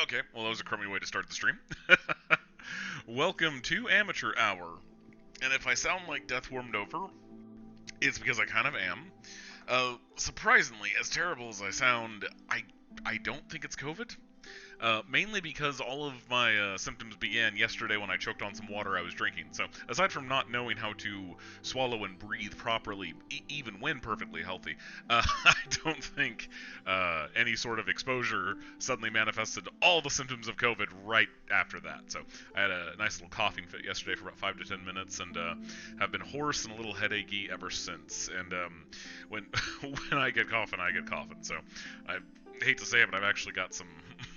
Okay, well, that was a crummy way to start the stream. Welcome to Amateur Hour. And if I sound like Death Warmed Over, it's because I kind of am. Surprisingly, as terrible as I sound, I don't think it's COVID. Mainly because all of my symptoms began yesterday when I choked on some water I was drinking. So, aside from not knowing how to swallow and breathe properly, even when perfectly healthy, I don't think any sort of exposure suddenly manifested all the symptoms of COVID right after that. So, I had a nice little coughing fit yesterday for about 5 to 10 minutes and have been hoarse and a little headachy ever since. And when when I get coughing, I get coughing. So, I hate to say it, but I've actually got some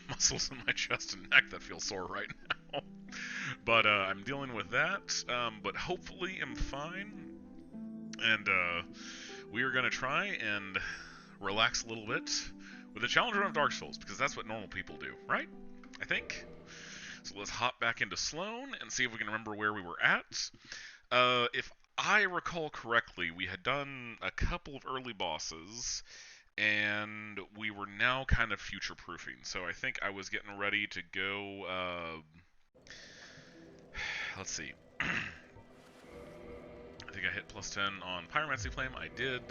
muscles in my chest and neck that feel sore right now. But I'm dealing with that, but hopefully I'm fine. And we are going to try and relax a little bit with a challenge run of Dark Souls, because that's what normal people do, right? I think. So let's hop back into Sloan and see if we can remember where we were at. If I recall correctly, we had done a couple of early bosses, and we were now kind of future-proofing. So I think I was getting ready to go. Let's see. I think I hit plus 10 on Pyromancy Flame. I did.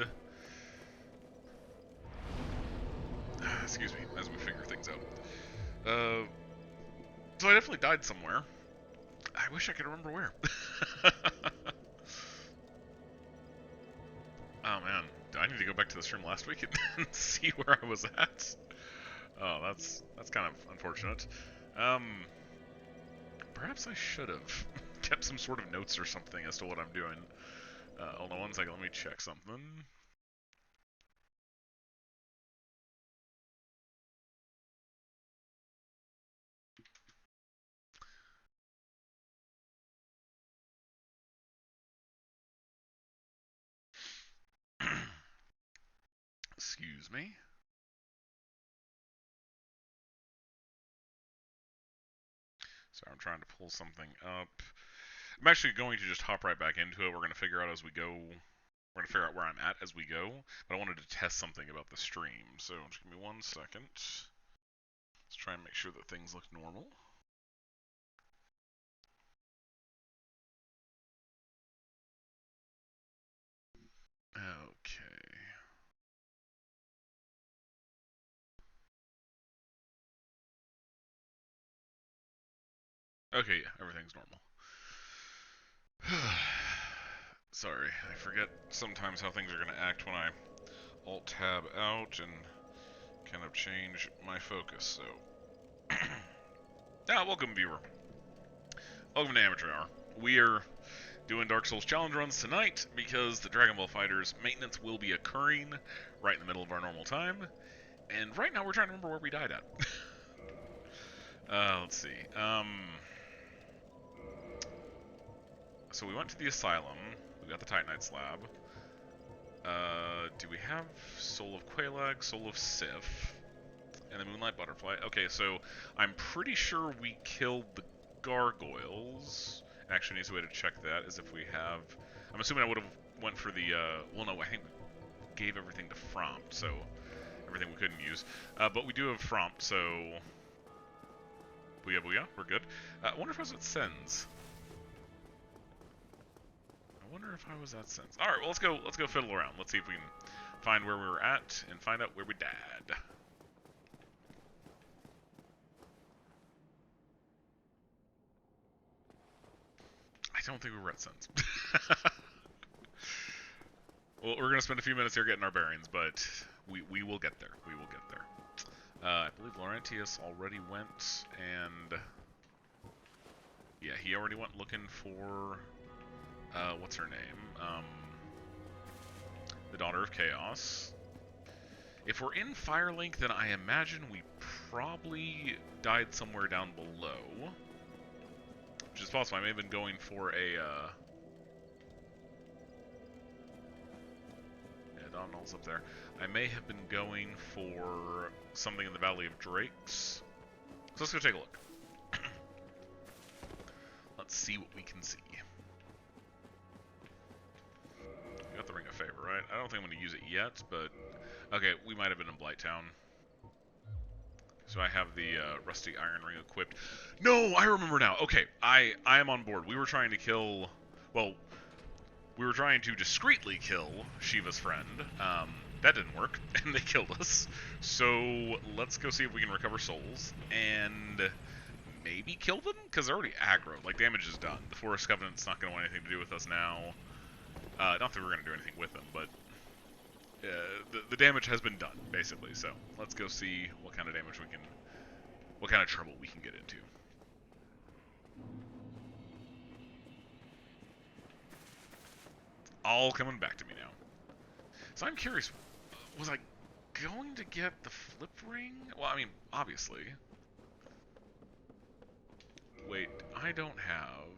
Excuse me, as we figure things out. So I definitely died somewhere. I wish I could remember where. Oh man, I need to go back to the stream last week and see where I was at. Oh, that's kind of unfortunate. Perhaps I should have kept some sort of notes or something as to what I'm doing. Hold on one second, let me check something. Excuse me. So I'm trying to pull something up. I'm actually going to just hop right back into it. We're going to figure out as we go. We're going to figure out where I'm at as we go. But I wanted to test something about the stream. So just give me 1 second. Let's try and make sure that things look normal. Okay. Okay, yeah, everything's normal. Sorry, I forget sometimes how things are going to act when I Alt-Tab out and kind of change my focus, so... welcome, viewer. Welcome to Amateur Hour. We are doing Dark Souls challenge runs tonight because the Dragon Ball FighterZ maintenance will be occurring right in the middle of our normal time, and right now we're trying to remember where we died at. Let's see. So we went to the Asylum. We got the Titanite Slab. Do we have Soul of Quelaag, Soul of Sif, and the Moonlight Butterfly? Okay, so I'm pretty sure we killed the gargoyles. Actually, needs a way to check that is if we have. I'm assuming I would have went for the. Well, no, I think we gave everything to Frompt, so everything we couldn't use. But we do have Frompt, so booyah, booyah, we're good. I wonder if I was at Sens. I wonder if I was at Sens. All right, well let's go fiddle around. Let's see if we can find where we were at and find out where we died. I don't think we were at Sens. Well, we're gonna spend a few minutes here getting our bearings, but we will get there. We will get there. I believe Laurentius already went, and yeah, he already went looking for what's her name? The Daughter of Chaos. If we're in Firelink, then I imagine we probably died somewhere down below. Which is possible. I may have been going for a, yeah, Domhnall's up there. I may have been going for something in the Valley of Drakes. So let's go take a look. Let's see what we can see. We got the Ring of Favor, right? I don't think I'm going to use it yet, but... Okay, we might have been in Blighttown. So I have the rusty iron ring equipped. No, I remember now. Okay, I am on board. We were trying to kill... Well, we were trying to discreetly kill Shiva's friend. That didn't work, and they killed us. So let's go see if we can recover souls, and maybe kill them? Because they're already aggro. Like, damage is done. The Forest Covenant's not going to want anything to do with us now. Not that we're going to do anything with them, but the damage has been done, basically. So let's go see what kind of damage we can... what kind of trouble we can get into. All coming back to me now. So I'm curious, was I going to get the flip ring? Well, I mean, obviously. Wait, I don't have...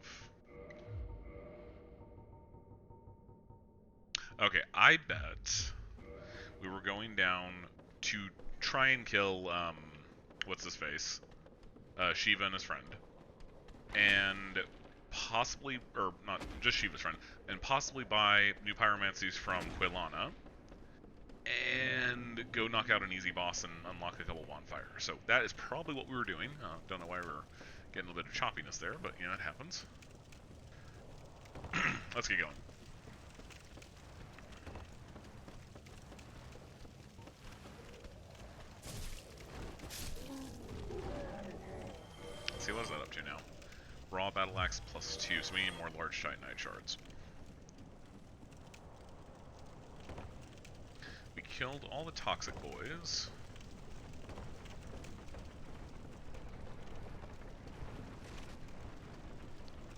Okay, I bet we were going down to try and kill, what's his face? Shiva and his friend. And possibly, or not just Shiva's friend, and possibly buy new pyromancies from Quilana, and go knock out an easy boss and unlock a couple bonfires. So that is probably what we were doing. Don't know why we're getting a little bit of choppiness there, but you know, it happens. Let's get going. Let's see, what is that up to now? Raw battle axe +2, so we need more large titanite shards. We killed all the toxic boys.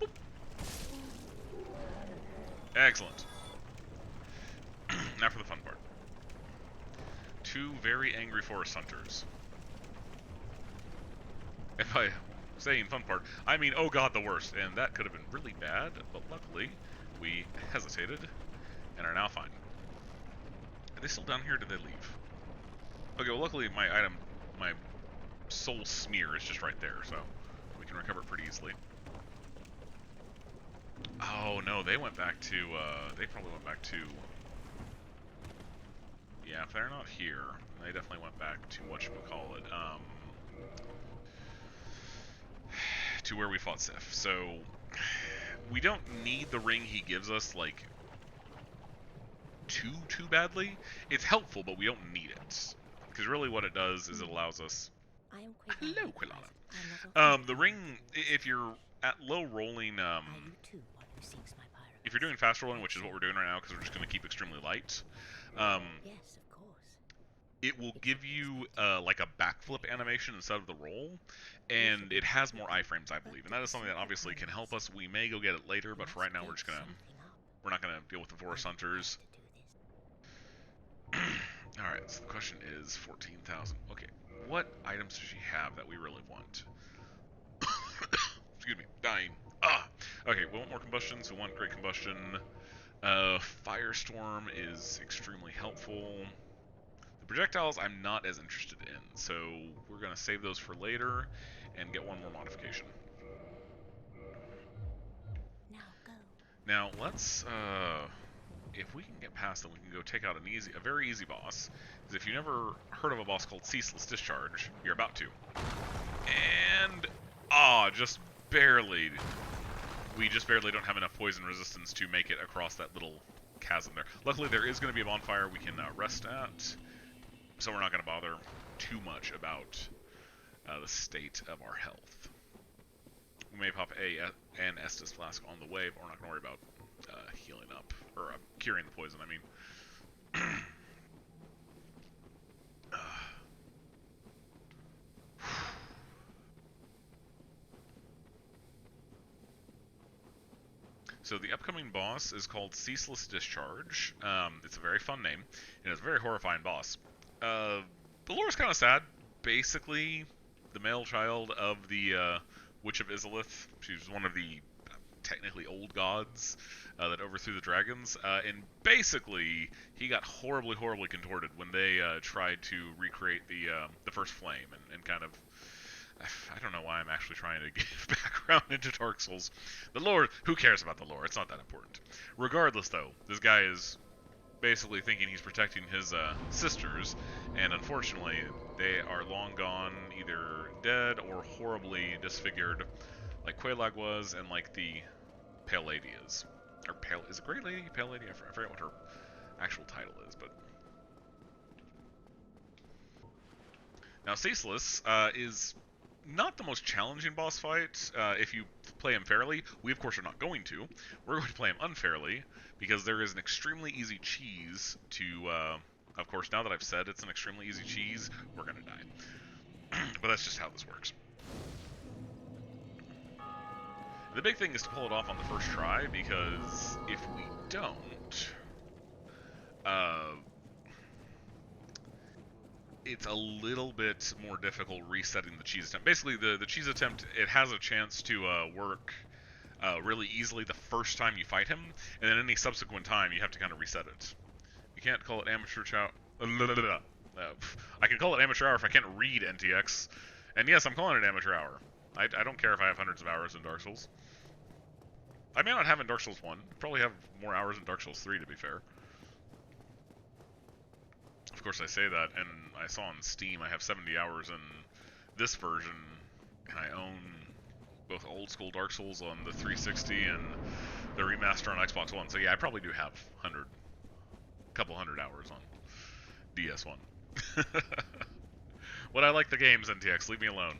Boop. Excellent. Now for the fun part. 2 very angry forest hunters. If I saying fun part, I mean, oh god, the worst, and that could have been really bad, but luckily, we hesitated, and are now fine. Are they still down here, or did they leave? Okay, well luckily my item, my soul smear is just right there, so we can recover it pretty easily. Oh no, they went back to, they probably went back to... Yeah, if they're not here, they definitely went back to whatchamacallit, to where we fought Sif. So we don't need the ring he gives us like too badly. It's helpful, but we don't need it, because really what it does is it allows us... Hello, Quilana. The ring, if you're at low rolling, if you're doing fast rolling, which is what we're doing right now because we're just going to keep extremely light, it will give you like a backflip animation instead of the roll, and it has more iframes, I believe, and that is something that obviously can help us. We may go get it later, but for right now we're not gonna deal with the forest hunters. Alright, so the question is 14,000. Okay, what items does she have that we really want? Excuse me, dying. Okay, we want more combustions, we want great combustion. Firestorm is extremely helpful. Projectiles I'm not as interested in, so we're going to save those for later and get one more modification. Now let's, if we can get past them, we can go take out a very easy boss. Because if you never heard of a boss called Ceaseless Discharge, you're about to. And, just barely, we just barely don't have enough poison resistance to make it across that little chasm there. Luckily there is going to be a bonfire we can rest at. So we're not going to bother too much about the state of our health. We may pop an Estus flask on the way, but we're not going to worry about healing up, or curing the poison, I mean. So the upcoming boss is called Ceaseless Discharge. It's a very fun name, and it's a very horrifying boss. The lore is kind of sad. Basically, the male child of the Witch of Izalith. She's one of the technically old gods that overthrew the dragons. And basically, he got horribly contorted when they tried to recreate the first flame and kind of... I don't know why I'm actually trying to give background into Dark Souls. The lore, who cares about the lore? It's not that important. Regardless, though, this guy is basically thinking he's protecting his sisters, and unfortunately, they are long gone, either dead or horribly disfigured, like Quelaag was, and like the Pale Lady is. Or Pale, is it Great Lady? Pale Lady? I forget what her actual title is, but... Now, Ceaseless is not the most challenging boss fight if you play him fairly. We, of course, are not going to. We're going to play him unfairly, because there is an extremely easy cheese to... of course, now that I've said it's an extremely easy cheese, we're going to die. But that's just how this works. The big thing is to pull it off on the first try, because if we don't... it's a little bit more difficult resetting the cheese attempt. Basically, the cheese attempt, it has a chance to work really easily the first time you fight him, and then any subsequent time you have to kind of reset it. You can't call it amateur chow. I can call it amateur hour if I can't read NTX. And yes, I'm calling it amateur hour. I don't care if I have hundreds of hours in Dark Souls. I may not have in Dark Souls 1. Probably have more hours in Dark Souls 3, to be fair. Of course, I say that, and I saw on Steam I have 70 hours in this version, and I own both old school Dark Souls on the 360 and the remaster on Xbox One. So yeah, I probably do have a couple hundred hours on DS1. What I like the games, NTX, leave me alone.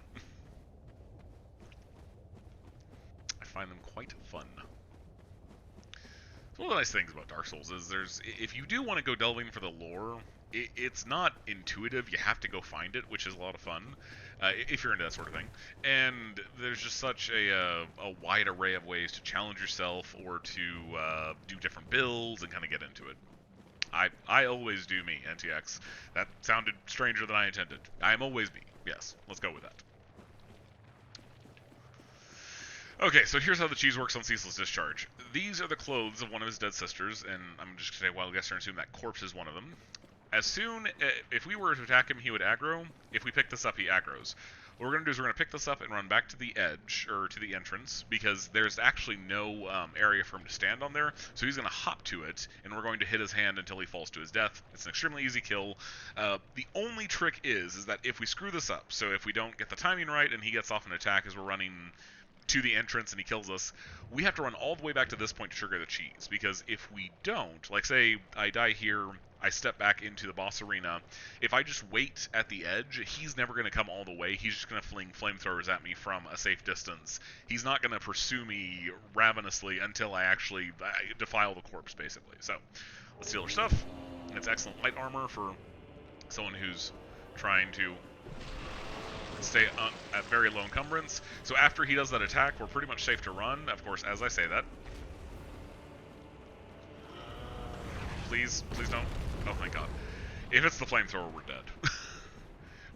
I find them quite fun. So one of the nice things about Dark Souls is if you do want to go delving for the lore, it's not intuitive. You have to go find it, which is a lot of fun, if you're into that sort of thing. And there's just such a wide array of ways to challenge yourself or to do different builds and kind of get into it. I always do me, NTX. That sounded stranger than I intended. I am always me. Yes, let's go with that. Okay, so here's how the cheese works on Ceaseless Discharge. These are the clothes of one of his dead sisters, and I'm just going to say wild guess and assume that corpse is one of them. As soon, if we were to attack him, he would aggro. If we pick this up, he aggroes. What we're going to do is we're going to pick this up and run back to the edge, or to the entrance, because there's actually no area for him to stand on there, so he's going to hop to it, and we're going to hit his hand until he falls to his death. It's an extremely easy kill. The only trick is that if we screw this up, so if we don't get the timing right and he gets off an attack as we're running to the entrance and he kills us, we have to run all the way back to this point to trigger the cheese, because if we don't, like say I die here, I step back into the boss arena, if I just wait at the edge, he's never going to come all the way. He's just going to fling flamethrowers at me from a safe distance. He's not going to pursue me ravenously until I actually defile the corpse, basically. So, let's steal our stuff. It's excellent light armor for someone who's trying to stay at very low encumbrance. So after he does that attack, we're pretty much safe to run. Of course, as I say that. Please don't. Oh my god. If it's the flamethrower, we're dead.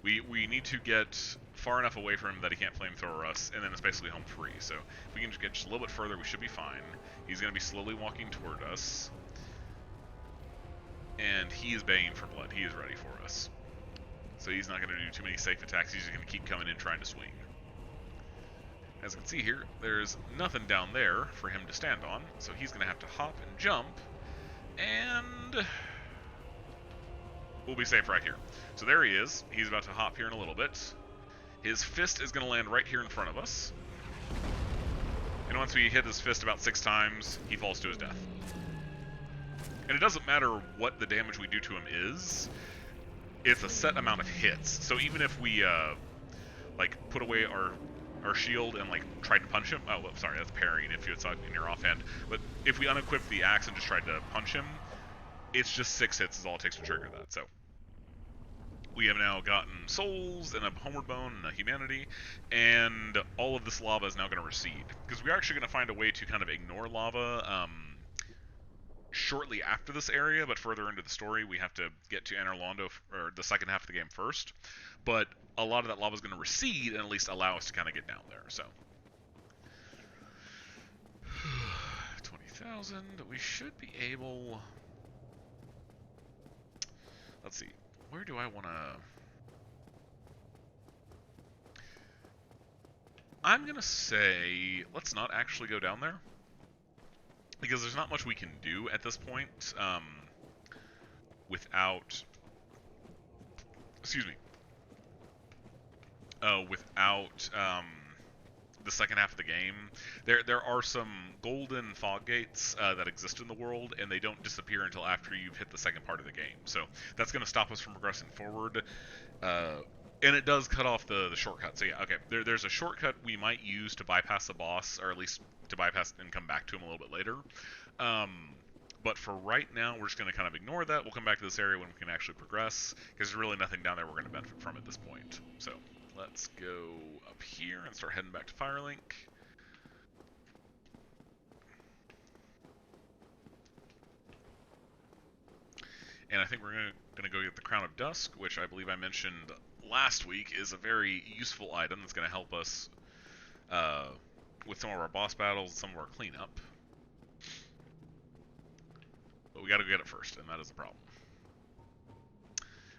we need to get far enough away from him that he can't flamethrower us, and then it's basically home free. So if we can just get just a little bit further, we should be fine. He's going to be slowly walking toward us. And he is baying for blood. He is ready for us. So he's not going to do too many safe attacks. He's just going to keep coming in trying to swing. As you can see here, there's nothing down there for him to stand on. So he's going to have to hop and jump. And we'll be safe right here. So there he is. He's about to hop here in a little bit. His fist is going to land right here in front of us. And once we hit his fist about 6 times, he falls to his death. And it doesn't matter what the damage we do to him is. It's a set amount of hits. So even if we like put away our shield and like tried to punch him, oh well, sorry, that's parrying if it's in your offhand. But if we unequip the axe and just tried to punch him, it's just 6 hits is all it takes to trigger that. So we have now gotten souls and a homeward bone and a humanity, and all of this lava is now going to recede, because we're actually going to find a way to kind of ignore lava shortly after this area, but further into the story we have to get to Anor Londo, or the second half of the game first. But a lot of that lava is going to recede and at least allow us to kind of get down there. So 20,000, we should be able, let's see, where do I want to, I'm going to say let's not actually go down there, because there's not much we can do at this point. without, excuse me, without the second half of the game. There are some golden fog gates that exist in the world, and they don't disappear until after you've hit the second part of the game. So that's going to stop us from progressing forward. And it does cut off the shortcut. So yeah, okay. There's a shortcut we might use to bypass the boss, or at least to bypass and come back to him a little bit later. But for right now, we're just going to kind of ignore that. We'll come back to this area when we can actually progress, because there's really nothing down there we're going to benefit from at this point. So let's go up here and start heading back to Firelink. And I think we're going to go get the Crown of Dusk, which I believe I mentioned last week is a very useful item that's going to help us with some of our boss battles and some of our cleanup. But we got to go get it first, and that is the problem.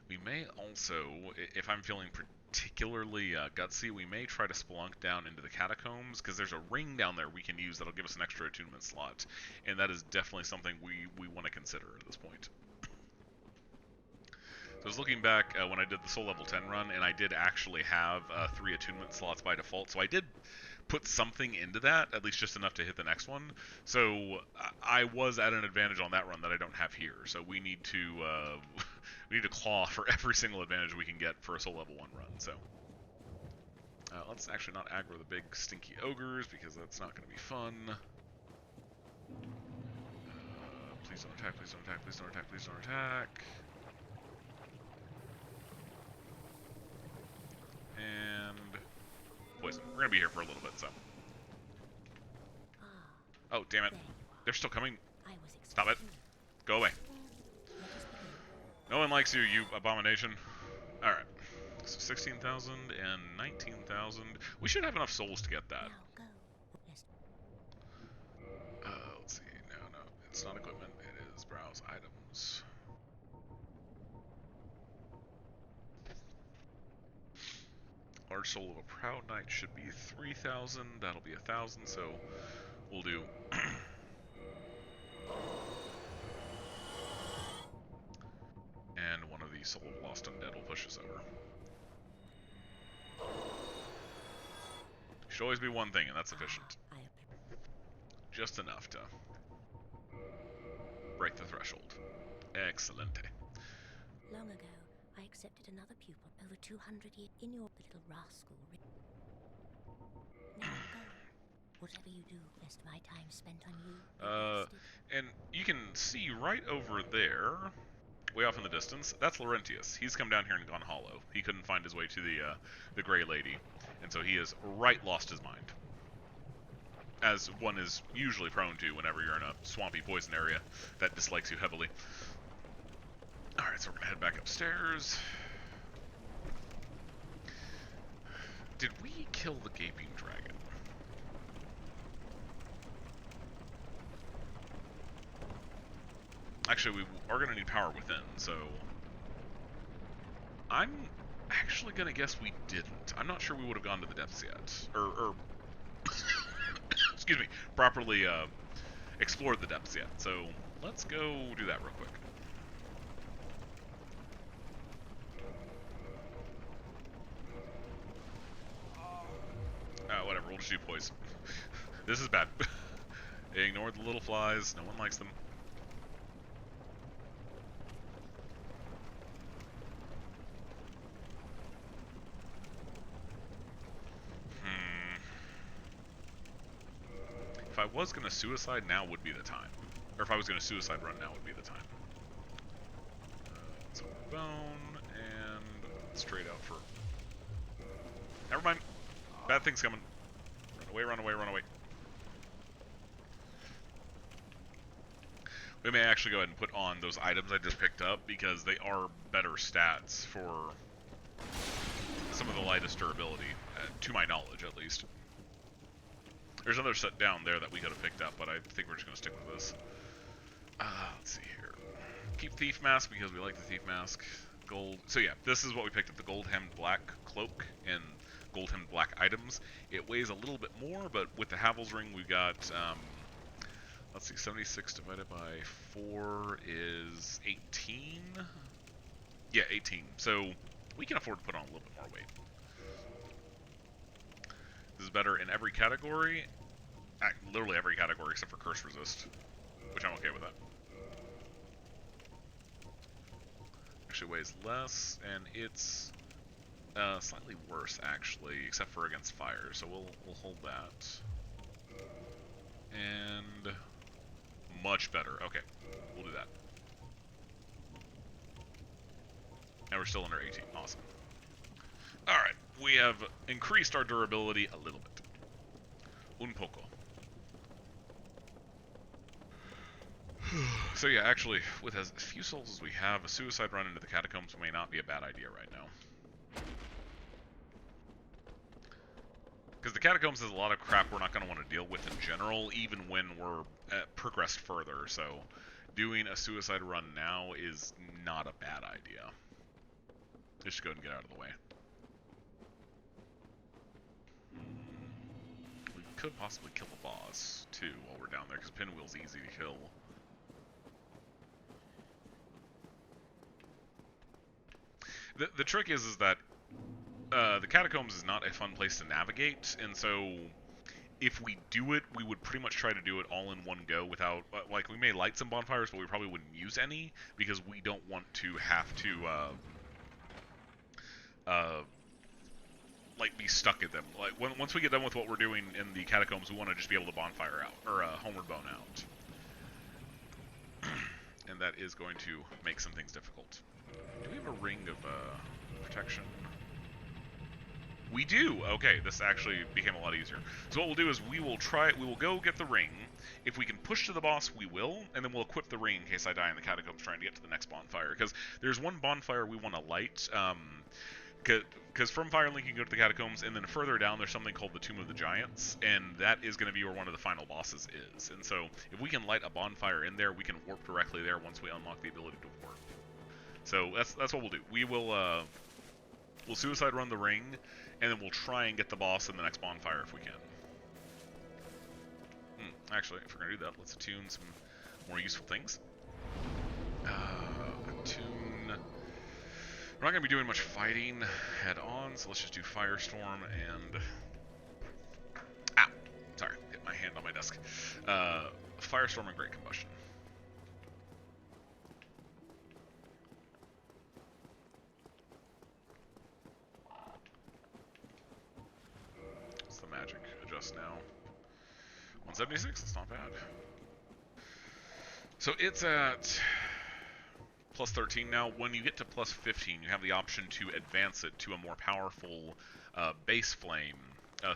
We may also, if I'm feeling particularly gutsy, we may try to spelunk down into the catacombs, because there's a ring down there we can use that'll give us an extra attunement slot, and that is definitely something we want to consider at this point. So I was looking back when I did the Soul Level 10 run, and I did actually have 3 attunement slots by default, so I did put something into that, at least just enough to hit the next one. So I was at an advantage on that run that I don't have here. So we need to claw for every single advantage we can get for a Soul Level 1 run. So let's actually not aggro the big stinky ogres, because that's not going to be fun. Please don't attack, please don't attack, please don't attack, please don't attack. And poison. We're gonna be here for a little bit, so. Oh, damn it. They're still coming. Stop it. Go away. No one likes you, you abomination. Alright. So 16,000 and 19,000. We should have enough souls to get that. Let's see. No, it's not equipment. It is browse items. Large soul of a proud knight should be 3,000. That'll be 1,000. So we'll do. And one of the soul of lost undead will push us over. Should always be one thing, and that's sufficient. Just enough to break the threshold. Excellente. Long ago, I accepted another pupil over 200 years in your little rascal. Now go. Whatever you do, best my time spent on you. And you can see right over there, way off in the distance, that's Laurentius. He's come down here and gone hollow. He couldn't find his way to the Grey Lady, and so he has right lost his mind. As one is usually prone to whenever you're in a swampy poison area that dislikes you heavily. Alright, so we're gonna head back upstairs. Did we kill the Gaping Dragon? Actually, we are gonna need power within, so I'm actually gonna guess we didn't. I'm not sure we would have gone to the depths yet. Or excuse me, properly explored the depths yet. So let's go do that real quick. Whatever, we'll just do poison. This is bad. Ignore the little flies, no one likes them. If I was going to suicide, now would be the time. Or if I was going to suicide run, now would be the time. So bone, and straight out for... Never mind. Bad thing's coming. Run away, run away, run away. We may actually go ahead and put on those items I just picked up, because they are better stats for some of the lightest durability, to my knowledge at least. There's another set down there that we could have picked up, but I think we're just going to stick with this. Let's see here. Keep Thief Mask because we like the Thief Mask. Gold. So yeah, this is what we picked up, the Gold Hemmed Black Cloak and Gold Hemmed Black items. It weighs a little bit more, but with the Havel's Ring we got Let's see, 76 divided by 4 is 18? Yeah, 18. So we can afford to put on a little bit more weight. This is better in every category. Literally every category except for curse resist, which I'm okay with that. Actually weighs less, and it's slightly worse actually, except for against fire. So we'll hold that. And much better. Okay, we'll do that. And we're still under 18. Awesome. All right, we have increased our durability a little bit. Un poco. So yeah, actually, with as few souls as we have, a suicide run into the catacombs may not be a bad idea right now. Because the catacombs has a lot of crap we're not going to want to deal with in general, even when we're progressed further. So doing a suicide run now is not a bad idea. Just go ahead and get out of the way. We could possibly kill the boss, too, while we're down there, because Pinwheel's easy to kill. The trick is that the catacombs is not a fun place to navigate, and so if we do it, we would pretty much try to do it all in one go without, like, we may light some bonfires, but we probably wouldn't use any, because we don't want to have to, like, be stuck at them. Like, once we get done with what we're doing in the catacombs, we want to just be able to bonfire out, or homeward bone out. And that is going to make some things difficult. Do we have a ring of protection? We do! Okay, this actually became a lot easier. So what we'll do is we will go get the ring. If we can push to the boss, we will, and then we'll equip the ring in case I die in the catacombs trying to get to the next bonfire. Because there's one bonfire we want to light, because from Firelink you can go to the catacombs, and then further down there's something called the Tomb of the Giants, and that is going to be where one of the final bosses is. And so if we can light a bonfire in there, we can warp directly there once we unlock the ability to warp. So that's what we'll do. We'll suicide run the ring, and then we'll try and get the boss in the next bonfire if we can. Actually, if we're going to do that, let's attune some more useful things. Attune... We're not going to be doing much fighting head-on, so let's just do Firestorm and... Ow! Sorry, hit my hand on my desk. Firestorm and Great Combustion. What's the magic adjust now? 176, that's not bad. So it's at plus 13 now. When you get to plus 15, you have the option to advance it to a more powerful base flame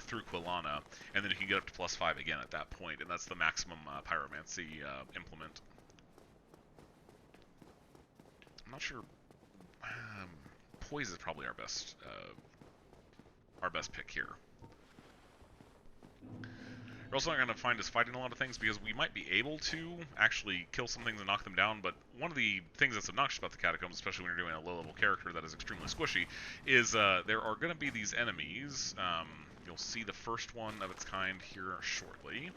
through Quilana, and then you can get up to plus 5 again at that point, and that's the maximum pyromancy implement. I'm not sure. Poise is probably our best pick here. We're also not going to find us fighting a lot of things because we might be able to actually kill some things and knock them down, but one of the things that's obnoxious about the catacombs, especially when you're doing a low-level character that is extremely squishy, is there are going to be these enemies. You'll see the first one of its kind here shortly.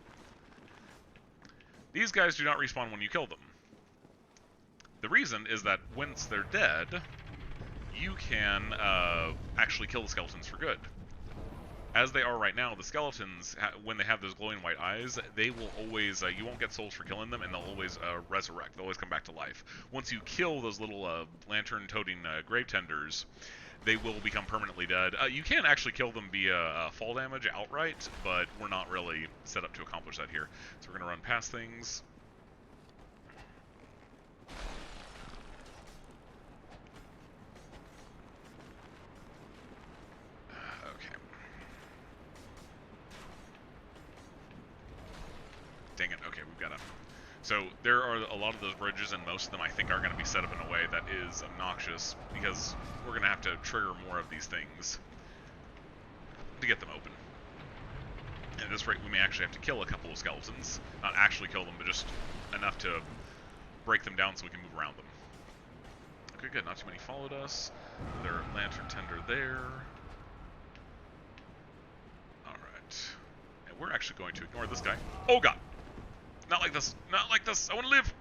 These guys do not respawn when you kill them. The reason is that once they're dead, you can actually kill the skeletons for good. As they are right now, the skeletons, when they have those glowing white eyes, they will always, you won't get souls for killing them, and they'll always resurrect. They'll always come back to life. Once you kill those little lantern-toting grave tenders, they will become permanently dead. You can actually kill them via fall damage outright, but we're not really set up to accomplish that here. So we're going to run past things. Dang it, okay, we've got to... So, there are a lot of those bridges, and most of them I think are going to be set up in a way that is obnoxious, because we're going to have to trigger more of these things to get them open. And at this rate, we may actually have to kill a couple of skeletons. Not actually kill them, but just enough to break them down so we can move around them. Okay, good, not too many followed us. Another lantern tender there. Alright. And we're actually going to ignore this guy. Oh god! Not like this. Not like this. I want to live.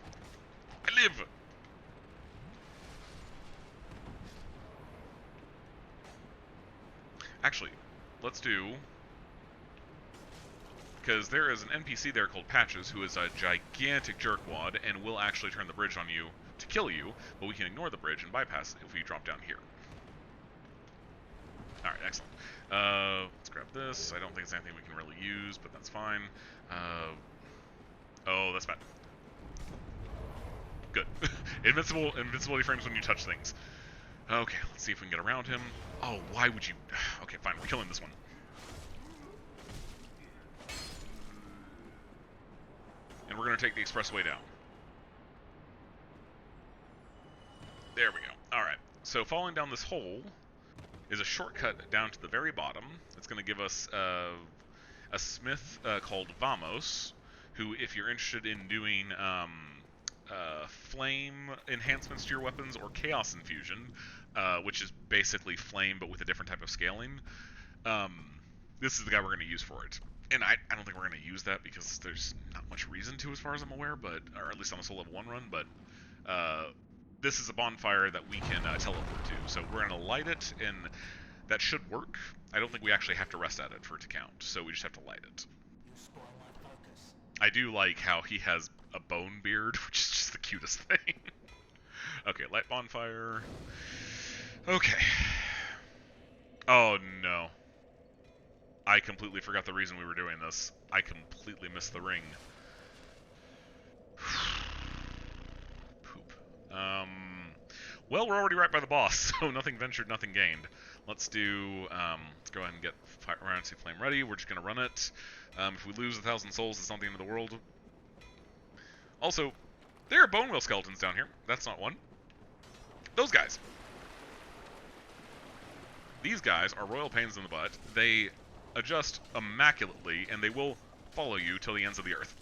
I live. Actually, let's do... Because there is an NPC there called Patches who is a gigantic jerkwad and will actually turn the bridge on you to kill you, but we can ignore the bridge and bypass it if we drop down here. Alright, excellent. Let's grab this. I don't think it's anything we can really use, but that's fine. Oh, that's bad. Good. Invincibility frames when you touch things. Okay, let's see if we can get around him. Oh, why would you... Okay, fine, we're killing this one. And we're going to take the expressway down. There we go. Alright, so falling down this hole is a shortcut down to the very bottom. It's going to give us a smith called Vamos, who, if you're interested in doing flame enhancements to your weapons or chaos infusion, which is basically flame but with a different type of scaling, this is the guy we're going to use for it. And I don't think we're going to use that because there's not much reason to, as far as I'm aware, but, or at least on a Soul Level 1 run, but this is a bonfire that we can teleport to. So we're going to light it, and that should work. I don't think we actually have to rest at it for it to count, so we just have to light it. I do like how he has a bone beard, which is just the cutest thing. Okay, light bonfire. Okay. Oh, no. I completely forgot the reason we were doing this. I completely missed the ring. Poop. Well, we're already right by the boss, so nothing ventured, nothing gained. Let's do, let's go ahead and get Iron Sea Flame ready. We're just going to run it. If we lose 1,000 souls, it's not the end of the world. Also, there are bone wheel skeletons down here. That's not one. Those guys. These guys are royal pains in the butt. They adjust immaculately, and they will follow you till the ends of the earth.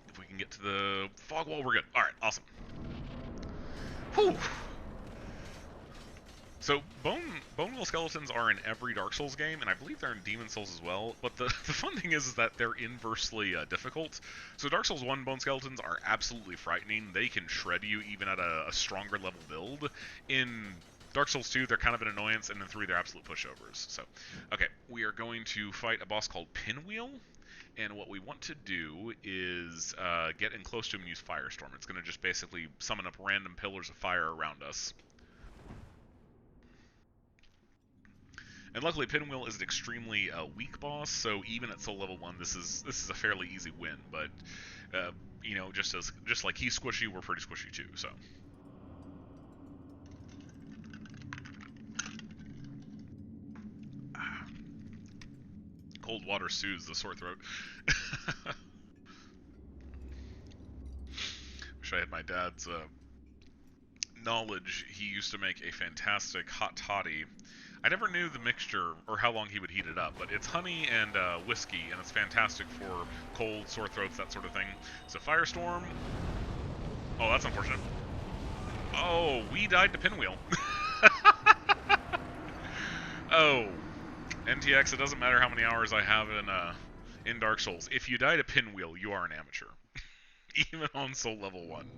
If we can get to the fog wall, we're good. Alright, awesome. Whew! So, bone wheel skeletons are in every Dark Souls game, and I believe they're in Demon Souls as well, but the fun thing is that they're inversely difficult. So Dark Souls 1 bone skeletons are absolutely frightening. They can shred you even at a stronger level build. In Dark Souls 2, they're kind of an annoyance, and in 3, they're absolute pushovers. So, okay, we are going to fight a boss called Pinwheel, and what we want to do is get in close to him and use Firestorm. It's going to just basically summon up random pillars of fire around us. And luckily, Pinwheel is an extremely weak boss, so even at Soul Level 1, this is a fairly easy win. But you know, just like he's squishy, we're pretty squishy too. So. Cold water soothes the sore throat. Wish I had my dad's knowledge. He used to make a fantastic hot toddy. I never knew the mixture or how long he would heat it up, but it's honey and whiskey, and it's fantastic for cold, sore throats, that sort of thing. So Firestorm. Oh, that's unfortunate. Oh, we died to Pinwheel. Oh. NTX, it doesn't matter how many hours I have in Dark Souls. If you die to Pinwheel, you are an amateur. Even on Soul Level 1.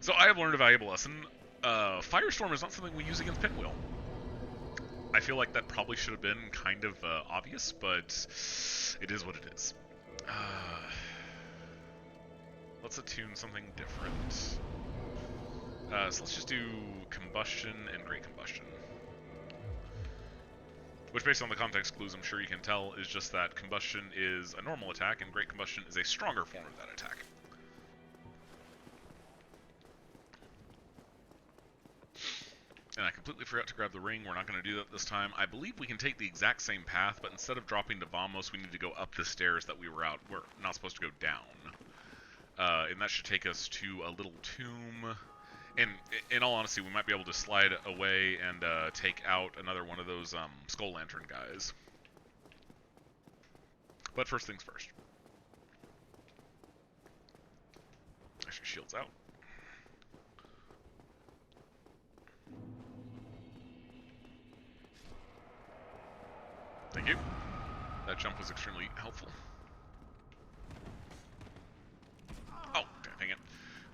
So I have learned a valuable lesson. Firestorm is not something we use against Pinwheel. I feel like that probably should have been kind of obvious, but it is what it is. Let's attune something different. So let's just do Combustion and Great Combustion. Which, based on the context clues, I'm sure you can tell, is just that Combustion is a normal attack, and Great Combustion is a stronger form of that attack. And I completely forgot to grab the ring. We're not going to do that this time. I believe we can take the exact same path, but instead of dropping to Vamos, we need to go up the stairs that we were out. We're not supposed to go down. And that should take us to a little tomb. And in all honesty, we might be able to slide away and take out another one of those Skull Lantern guys. But first things first. Actually, shield's out. Thank you. That jump was extremely helpful.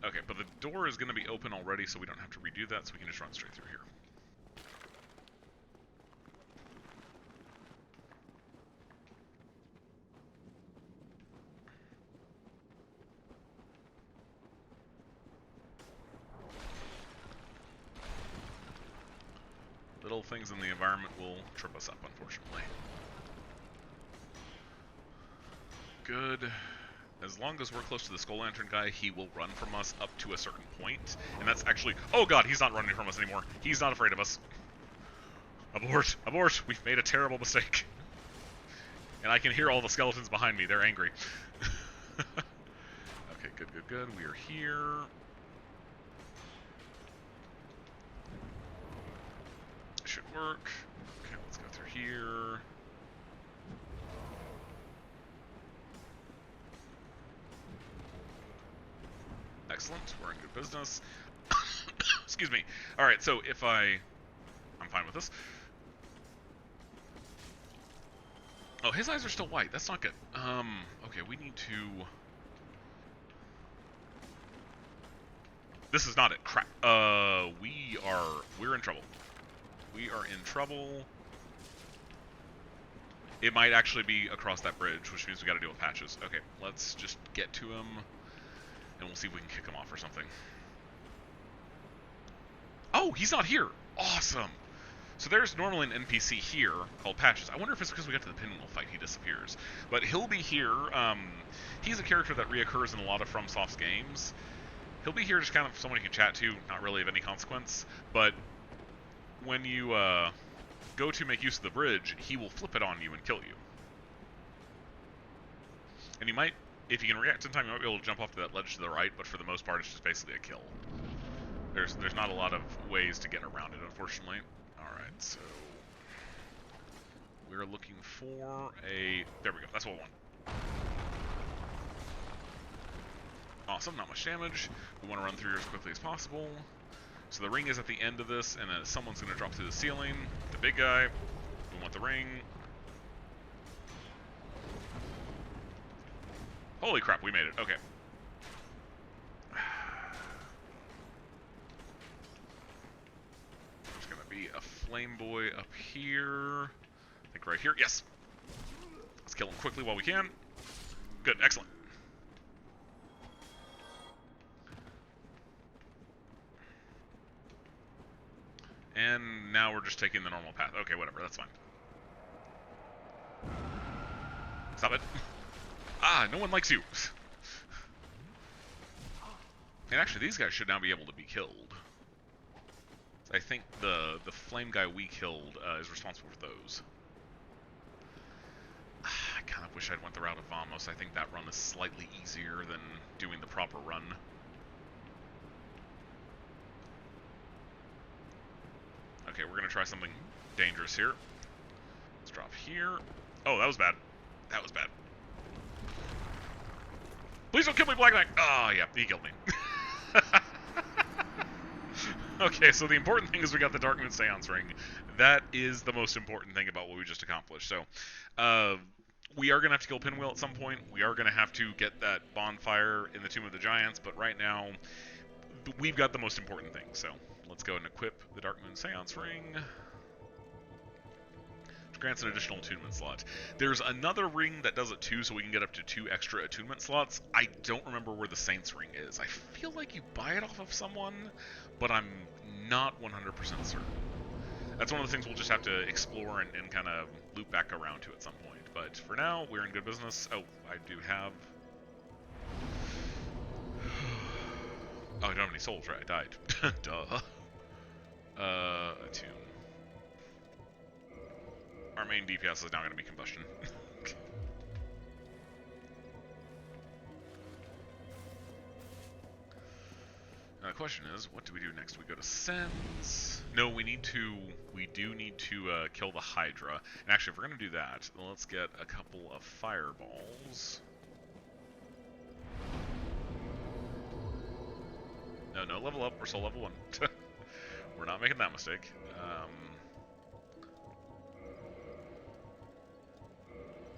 Okay, but the door is going to be open already, so we don't have to redo that, so we can just run straight through here. Little things in the environment will trip us up, unfortunately. Good. As long as we're close to the Skull Lantern guy, he will run from us up to a certain point. And that's actually... Oh god, he's not running from us anymore. He's not afraid of us. Abort! Abort! We've made a terrible mistake. And I can hear all the skeletons behind me. They're angry. Okay, good, good, good. We are here. Should work. Okay, let's go through here. Excellent. We're in good business. Excuse me. Alright, so if I'm fine with this. Oh, his eyes are still white. That's not good. Okay, we need to... This is not it. Crap. We're in trouble. We are in trouble. It might actually be across that bridge, which means we gotta deal with patches. Okay, let's just get to him, and we'll see if we can kick him off or something. Oh, he's not here! Awesome! So there's normally an NPC here called Patches. I wonder if it's because we got to the Pinwheel fight he disappears. But he'll be here. He's a character that reoccurs in a lot of FromSoft's games. He'll be here just kind of someone you can chat to, not really of any consequence. But when you go to make use of the bridge, he will flip it on you and kill you. And you might, if you can react in time, you might be able to jump off to that ledge to the right, but for the most part it's just basically a kill. There's not a lot of ways to get around it, unfortunately. Alright, so we're looking for a... There we go, that's what we want. Awesome, not much damage. We want to run through here as quickly as possible. So the ring is at the end of this, and then someone's going to drop through the ceiling. The big guy. We want the ring. Holy crap, we made it. Okay. There's going to be a flame boy up here. I think right here. Yes. Let's kill him quickly while we can. Good, excellent. And now we're just taking the normal path. Okay, whatever, that's fine. Stop it. Ah, no one likes you. And actually, these guys should now be able to be killed. I think the flame guy we killed is responsible for those. I kind of wish I'd went the route of Vamos. I think that run is slightly easier than doing the proper run. Okay, we're going to try something dangerous here. Let's drop here. Oh, that was bad. That was bad. Please don't kill me, Black Knight! Oh, yeah, he killed me. Okay, so the important thing is we got the Dark Moon Seance Ring. That is the most important thing about what we just accomplished. So, we are going to have to kill Pinwheel at some point. We are going to have to get that bonfire in the Tomb of the Giants, but right now, we've got the most important thing, so... Let's go and equip the Dark Moon Seance Ring. Which grants an additional attunement slot. There's another ring that does it too, so we can get up to 2 extra attunement slots. I don't remember where the Saints Ring is. I feel like you buy it off of someone, but I'm not 100% certain. That's one of the things we'll just have to explore and kind of loop back around to at some point. But for now, we're in good business. Oh, I do have... Oh, I don't have any souls, right? I died. Duh. Attune. Our main DPS is now going to be Combustion. Now the question is, what do we do next? We go to Sens. No, we do need to kill the Hydra. And actually, if we're going to do that, let's get a couple of fireballs. No, level up. We're still level 1. We're not making that mistake.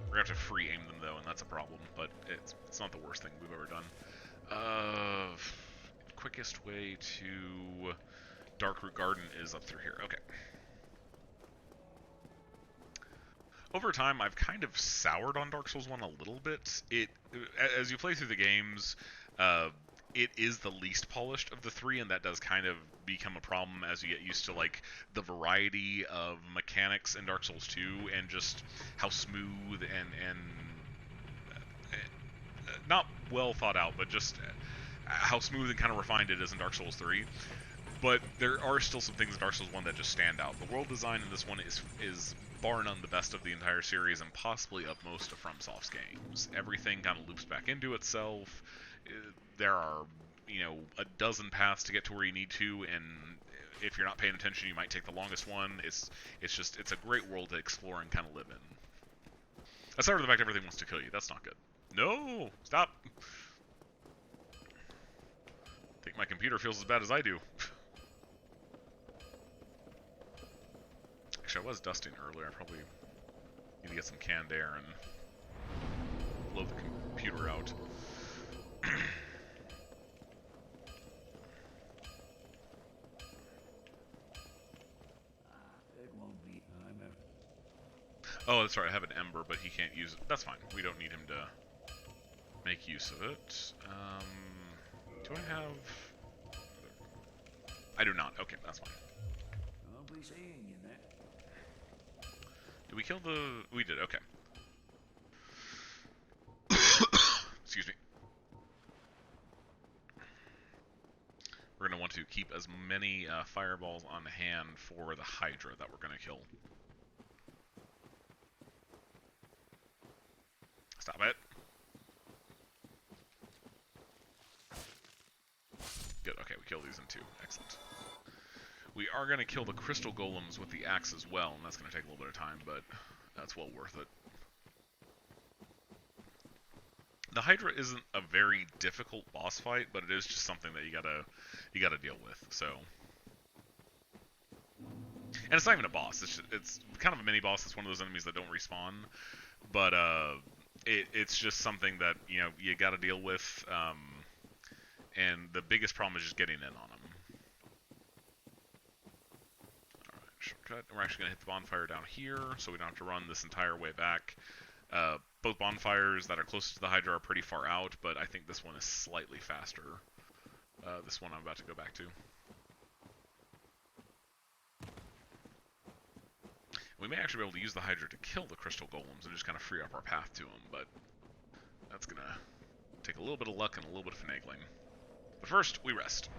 We're going to have to free aim them, though, and that's a problem. But it's not the worst thing we've ever done. quickest way to Darkroot Garden is up through here. Okay. Over time, I've kind of soured on Dark Souls 1 a little bit. As you play through the games, it is the least polished of the three, and that does kind of become a problem as you get used to like the variety of mechanics in Dark Souls 2 and just how smooth and not well thought out, but just how smooth and kind of refined it is in Dark Souls 3. But there are still some things in Dark Souls 1 that just stand out. The world design in this one is bar none the best of the entire series and possibly of most of FromSoft's games. Everything kind of loops back into itself. There are, a dozen paths to get to where you need to, and if you're not paying attention, you might take the longest one. It's a great world to explore and kind of live in. Aside from the fact everything wants to kill you, that's not good. No! Stop! I think my computer feels as bad as I do. Actually, I was dusting earlier. I probably need to get some canned air and blow the computer out. Oh, that's right. I have an ember, but he can't use it. That's fine. We don't need him to make use of it. Do I have... I do not. Okay, that's fine. I'll be seeing you there. Did we kill the... We did, okay. Excuse me. We're going to want to keep as many fireballs on hand for the Hydra that we're going to kill. Stop it. Good, okay, we killed these in two. Excellent. We are going to kill the crystal golems with the axe as well, and that's going to take a little bit of time, but that's well worth it. The Hydra isn't a very difficult boss fight, but it is just something that you gotta deal with. So, and it's not even a boss. It's kind of a mini boss. It's one of those enemies that don't respawn, but it's just something that you gotta deal with. And the biggest problem is just getting in on them. Alright, shortcut. We're actually going to hit the bonfire down here, so we don't have to run this entire way back. Both bonfires that are closest to the Hydra are pretty far out, but I think this one is slightly faster. This one I'm about to go back to. We may actually be able to use the Hydra to kill the crystal golems and just kind of free up our path to them, but that's going to take a little bit of luck and a little bit of finagling. But first, we rest.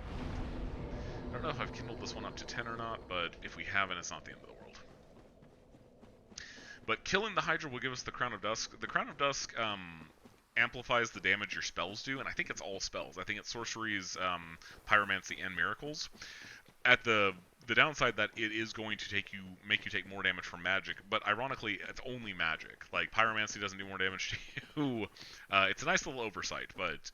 I don't know if I've kindled this one up to 10 or not, but if we haven't, it's not the end of the world. But killing the Hydra will give us the Crown of Dusk. The Crown of Dusk amplifies the damage your spells do, and I think it's all spells. I think it's sorceries, pyromancy, and miracles. At the downside that it is going to make you take more damage from magic, but ironically, it's only magic. Like, pyromancy doesn't do more damage to you. It's a nice little oversight, but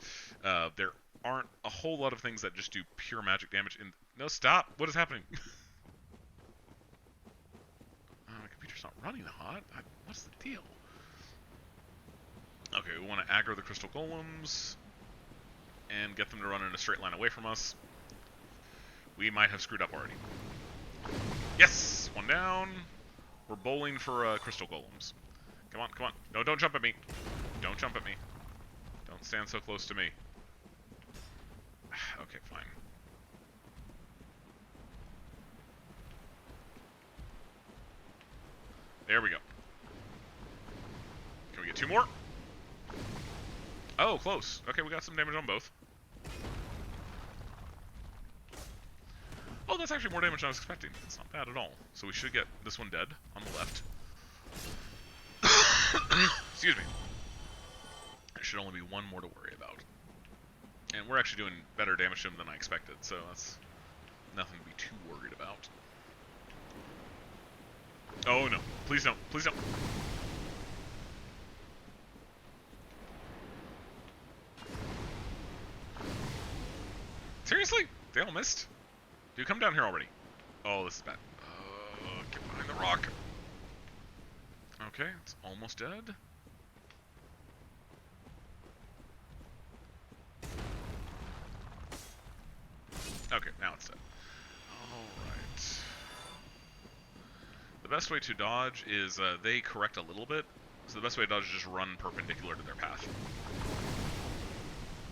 there aren't a whole lot of things that just do pure magic damage. No, stop! What is happening? My computer's not running hot. What's the deal? Okay, we want to aggro the crystal golems and get them to run in a straight line away from us. We might have screwed up already. Yes! One down. We're bowling for crystal golems. Come on, come on. No, don't jump at me. Don't jump at me. Don't stand so close to me. Okay, fine. There we go. Can we get two more? Oh, close. Okay, we got some damage on both. Oh, that's actually more damage than I was expecting. It's not bad at all. So we should get this one dead on the left. Excuse me. There should only be one more to worry about. And we're actually doing better damage to him than I expected, so that's nothing to be too worried about. Oh no. Please don't. Please don't. Seriously? They all missed? Dude, come down here already. Oh, this is bad. Get behind the rock. Okay, it's almost dead. Now it's dead. Alright. The best way to dodge is they correct a little bit. So the best way to dodge is just run perpendicular to their path.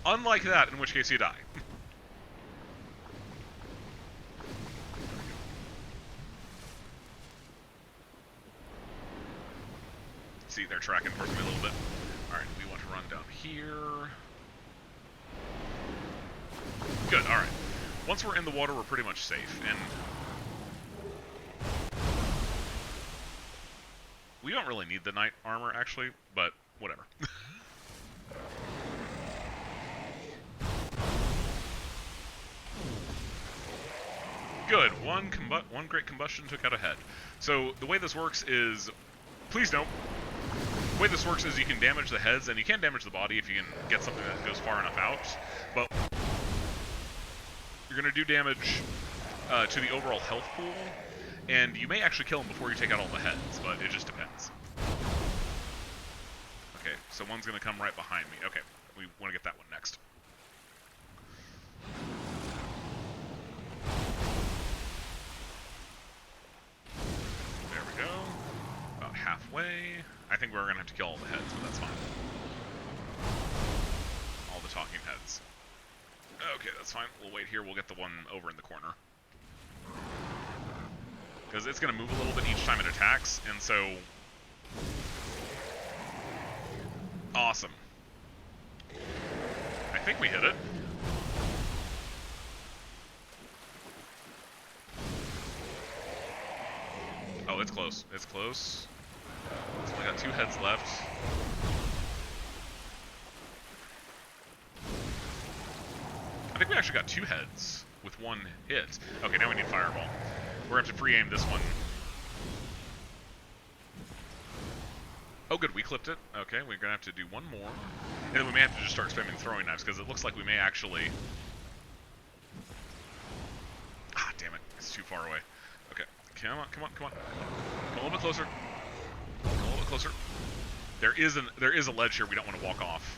Unlike that, in which case you die. See, they're tracking towards me a little bit. Alright, we want to run down here. Good, alright. Once we're in the water, we're pretty much safe, and we don't really need the knight armor, actually, but whatever. Good, one great combustion took out a head. So the way this works is, please don't. The way this works is you can damage the heads, and you can damage the body if you can get something that goes far enough out, but you're going to do damage to the overall health pool, and you may actually kill him before you take out all the heads, but it just depends. Okay, so one's going to come right behind me. Okay, we want to get that one next. There we go. About halfway. I think we're going to have to kill all the heads, but that's fine. All the talking heads. Okay, that's fine. We'll wait here. We'll get the one over in the corner. Because it's going to move a little bit each time it attacks, and so... Awesome. I think we hit it. Oh, it's close. It's close. It's only got 2 heads left. I think we actually got 2 heads with 1 hit. Okay, now we need Fireball. We're going to have to free aim this one. Oh good, we clipped it. Okay, we're going to have to do 1 more. And then we may have to just start spamming throwing knives, because it looks like we may actually... Ah, damn it. It's too far away. Okay, come on, come on, come on. Come a little bit closer. Come a little bit closer. There is a ledge here we don't want to walk off.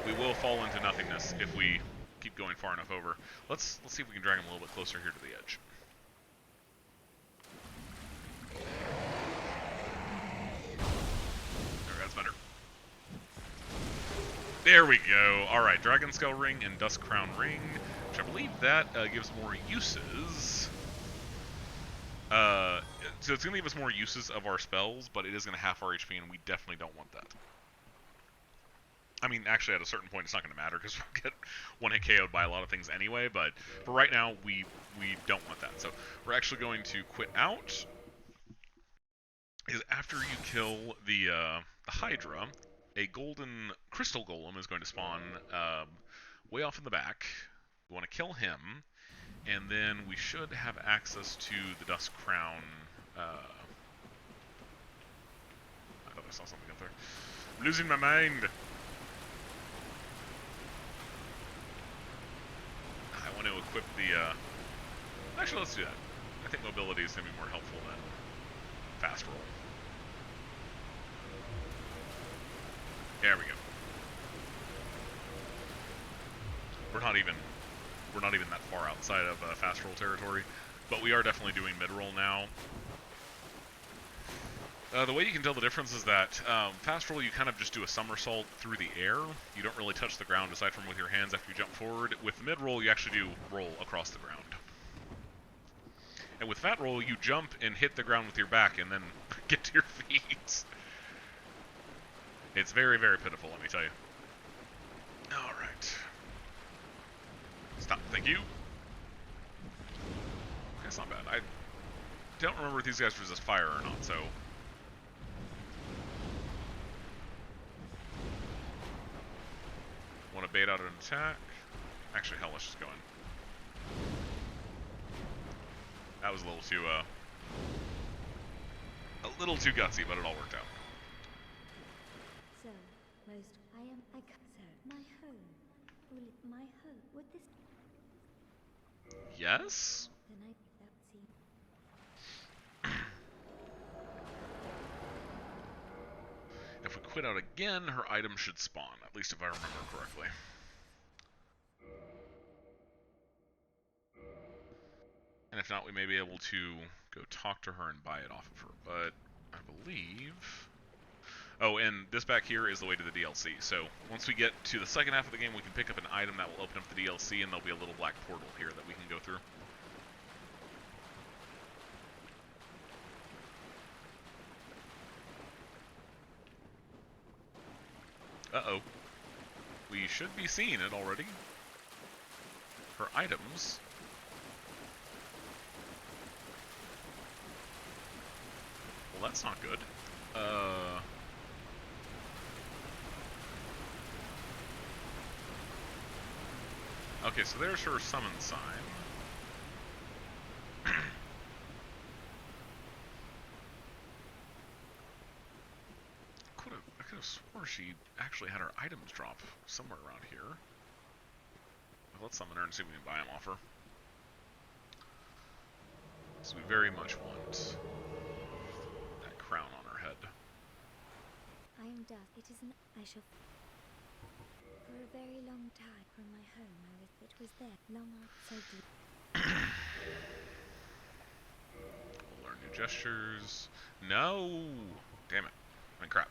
We will fall into nothingness if we keep going far enough over. Let's see if we can drag him a little bit closer here to the edge. There, that's better. There we go. Alright, Dragon Skull Ring and Dusk Crown Ring, which I believe that gives more uses. So it's going to give us more uses of our spells, but it is going to half our HP, and we definitely don't want that. I mean, actually, at a certain point, it's not going to matter, because we'll get 1-hit KO'd by a lot of things anyway, but for right now, we don't want that. So we're actually going to quit out. Is after you kill the Hydra, a golden crystal golem is going to spawn way off in the back. We want to kill him, and then we should have access to the Dusk Crown. I thought I saw something up there. I'm losing my mind. I want to equip the... Actually, let's do that. I think mobility is going to be more helpful than fast roll. There we go. We're not even that far outside of fast roll territory, but we are definitely doing mid roll now. The way you can tell the difference is that fast roll, you kind of just do a somersault through the air. You don't really touch the ground aside from with your hands after you jump forward. With mid roll, you actually do roll across the ground. And with fat roll, you jump and hit the ground with your back and then get to your feet. It's very, very pitiful, let me tell you. Alright. Stop, thank you. That's not bad. I don't remember if these guys resist fire or not, so... Want to bait out an attack? Actually, hell, let's just go in. That was a little too gutsy, but it all worked out. So, my home. Will it my home? Would this... Yes? Then I that seem... If we quit out again, her item should spawn, at least if I remember correctly. if not, we may be able to go talk to her and buy it off of her. But I believe... Oh, and this back here is the way to the DLC. So once we get to the second half of the game, we can pick up an item that will open up the DLC, and there'll be a little black portal here that we can go through. Uh-oh. We should be seeing it already. Her items. Well, that's not good. Okay, so there's her summon sign. I could have swore she actually had her items drop somewhere around here. Well, let's summon her and see if we can buy them off her. So we very much want that crown on her head. I am Duff. It isn't. I shall. For a very long time from my home, it was there, long so deep. We'll learn new gestures. No! Damn it. I mean, crap.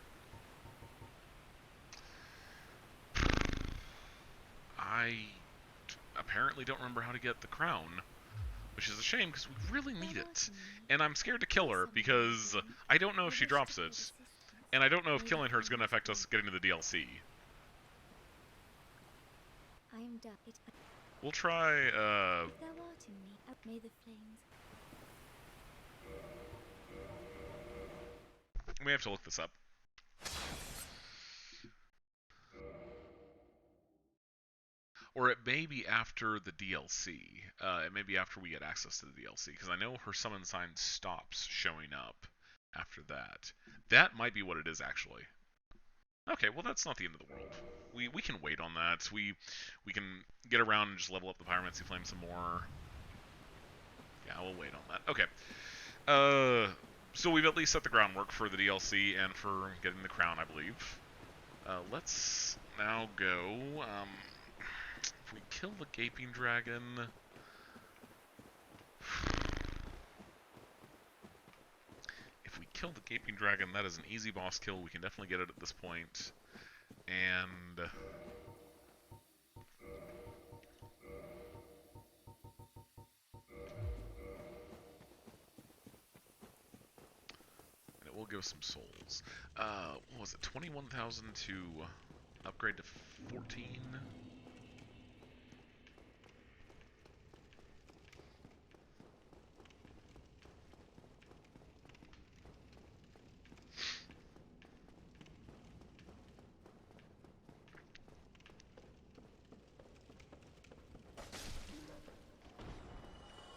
I apparently don't remember how to get the crown, which is a shame because we really need it. And I'm scared to kill her because I don't know if she drops it, and I don't know if killing her is going to affect us getting to the DLC. I am Duff. We'll try, If thou art in me, may the flames. we have to look this up. Or it may be after the DLC. It may be after we get access to the DLC, because I know her summon sign stops showing up after that. That might be what it is, actually. Okay, well that's not the end of the world. We can wait on that. We can get around and just level up the Pyromancy Flame some more. Yeah, we'll wait on that. Okay. So we've at least set the groundwork for the DLC and for getting the crown, I believe. Let's now go. If we kill the Gaping Dragon... If we kill the Gaping Dragon, that is an easy boss kill. We can definitely get it at this point. And... it will give us some souls. What was it? 21,000 to upgrade to 14?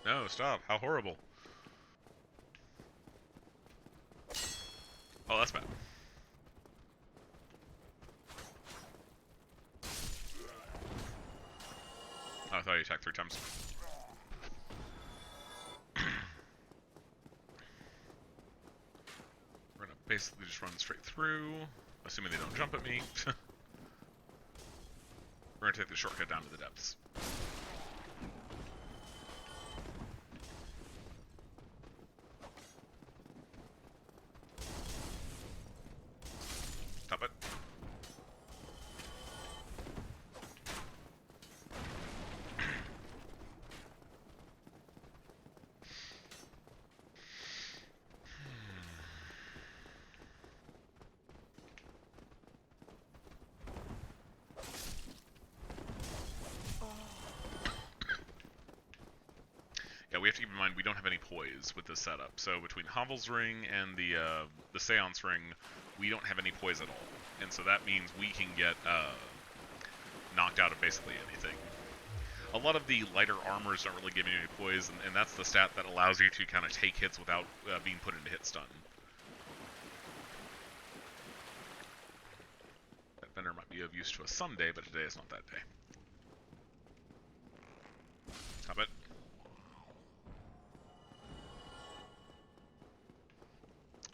No, stop. How horrible. Oh, that's bad. Oh, I thought you attacked 3 times. We're gonna basically just run straight through, assuming they don't jump at me. We're gonna take the shortcut down to the depths. Stop it. Yeah, we have to keep in mind we don't have any poise with this setup. So between Havel's Ring and the Seance Ring, we don't have any poise at all. And so that means we can get knocked out of basically anything. A lot of the lighter armors don't really give you any poise, and that's the stat that allows you to kind of take hits without being put into hit stun. That vendor might be of use to us someday, but today is not that day. Stop it.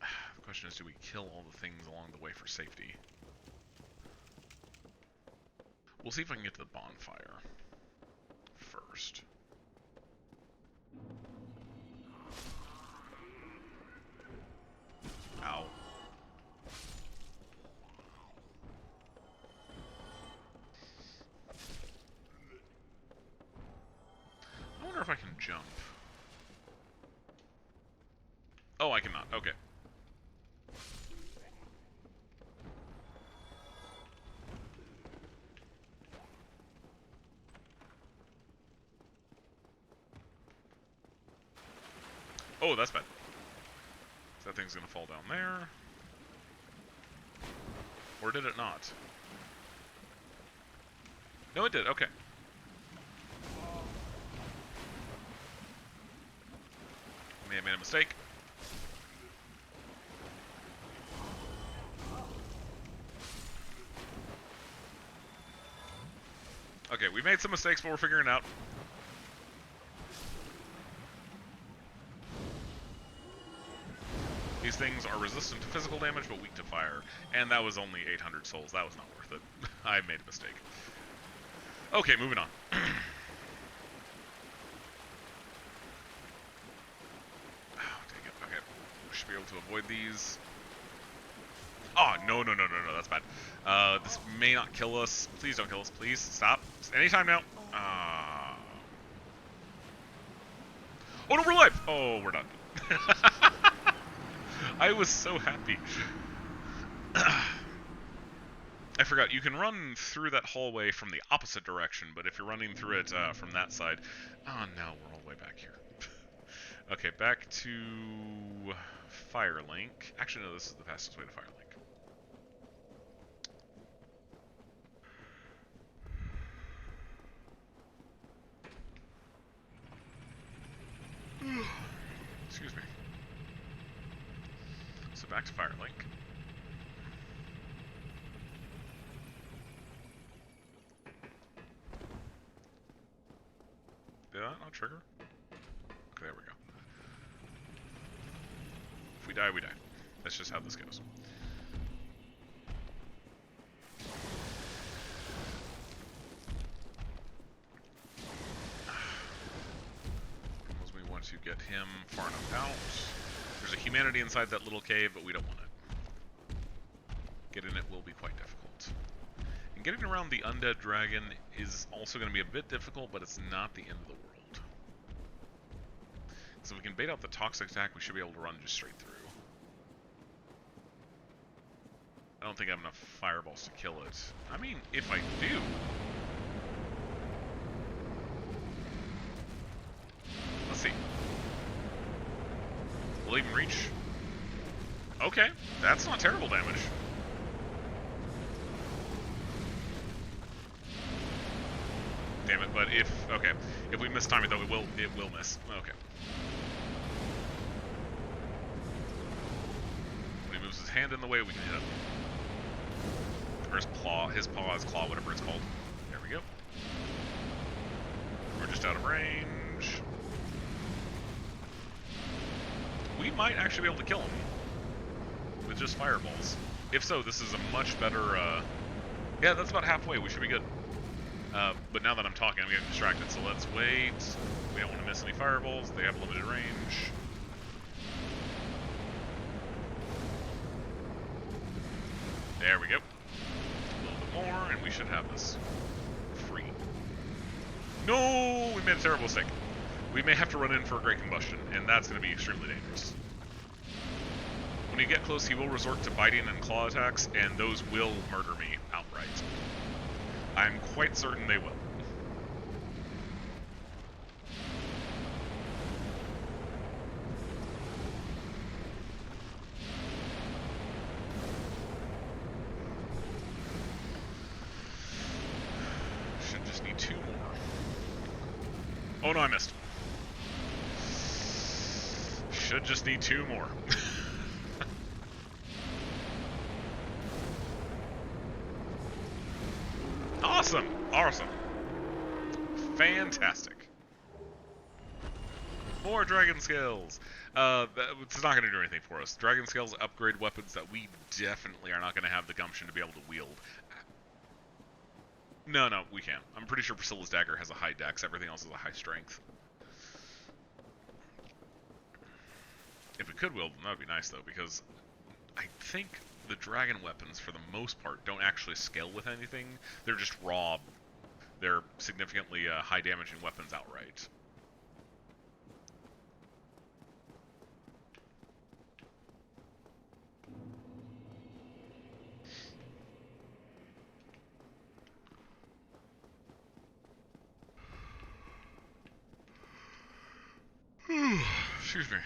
The question is, do we kill all the things along the way for safety? We'll see if I can get to the bonfire first. Oh, I cannot. Okay. Oh, that's bad. So that thing's gonna fall down there. Or did it not? No, it did. Okay. May have made a mistake. Okay, we made some mistakes, but we're figuring it out. These things are resistant to physical damage, but weak to fire. And that was only 800 souls. That was not worth it. I made a mistake. Okay, moving on. Oh, dang it. Okay. We should be able to avoid these. Oh, no, that's bad. This may not kill us. Please don't kill us. Please, stop. Anytime now. Oh, no, we're alive! Oh, we're done. I was so happy. I forgot, you can run through that hallway from the opposite direction, but if you're running through it from that side... Oh, no, we're all the way back here. Okay, back to Firelink. Actually, no, this is the fastest way to Firelink. Excuse me. So back to Firelink. Did that not trigger? Okay, there we go. If we die, we die. That's just how this goes. Because we want to get him far enough out. There's a humanity inside that little cave, but we don't want it. Getting it will be quite difficult. And getting around the undead dragon is also going to be a bit difficult, but it's not the end of the world. So if we can bait out the toxic attack, we should be able to run just straight through. I don't think I have enough fireballs to kill it. I mean, if I do... Let's see. Will it even reach? Okay, that's not terrible damage. Damn it, but if... Okay, if we mistime it, though, it will miss. Okay. When he moves his hand in the way, we can hit him. Or his paw, his claw, whatever it's called. There we go. We're just out of range. We might actually be able to kill him with just fireballs. If so, this is a much better, yeah, that's about halfway. We should be good. But now that I'm talking, I'm getting distracted, so let's wait. We don't want to miss any fireballs. They have limited range. There we go. A little bit more, and we should have this free. No! We made a terrible mistake. We may have to run in for a Great Combustion, and that's going to be extremely dangerous. When you get close, he will resort to biting and claw attacks, and those will murder me outright. I'm quite certain they will. Should just need 2 more. Oh no, I missed. Should just need 2 more. Awesome! Awesome. Fantastic. More dragon scales! It's not going to do anything for us. Dragon scales upgrade weapons that we definitely are not going to have the gumption to be able to wield. No, we can't. I'm pretty sure Priscilla's dagger has a high dex. Everything else is a high strength. If we could wield them, that would be nice, though, because I think the dragon weapons, for the most part, don't actually scale with anything. They're just raw. They're significantly high damaging weapons outright. Excuse me.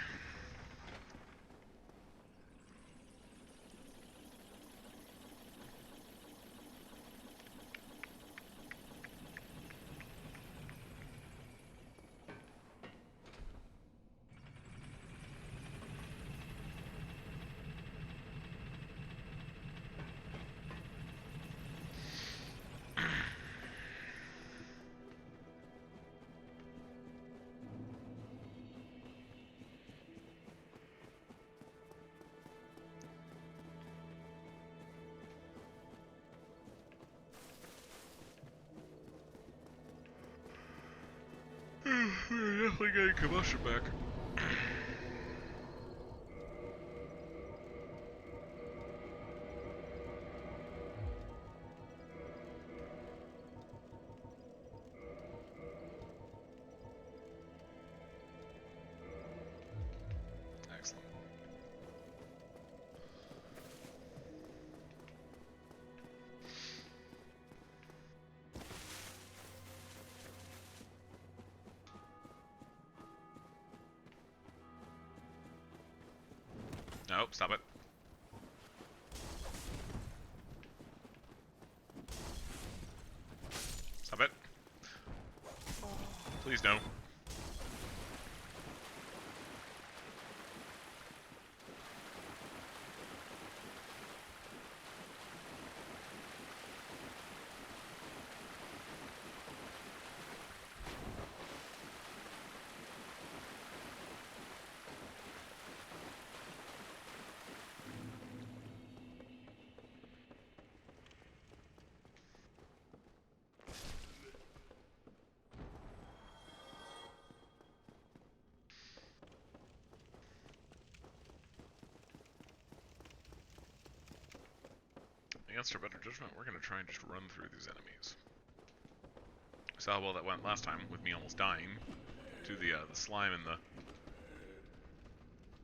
We're definitely getting combustion back. Excellent. Nope, stop it. Stop it. Please no. Against our better judgment, we're going to try and just run through these enemies. Saw how well that went last time, with me almost dying to the slime and the...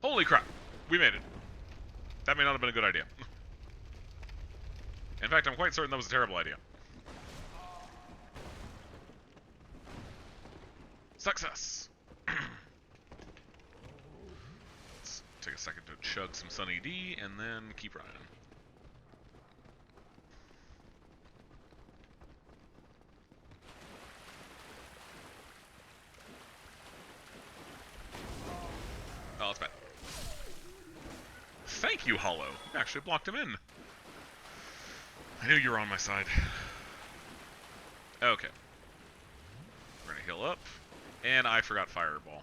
Holy crap! We made it! That may not have been a good idea. In fact, I'm quite certain that was a terrible idea. Success! Let's take a second to chug some Sunny D, and then keep running. Oh, that's bad. Thank you, Hollow. You actually blocked him in. I knew you were on my side. Okay. We're gonna heal up. And I forgot Fireball.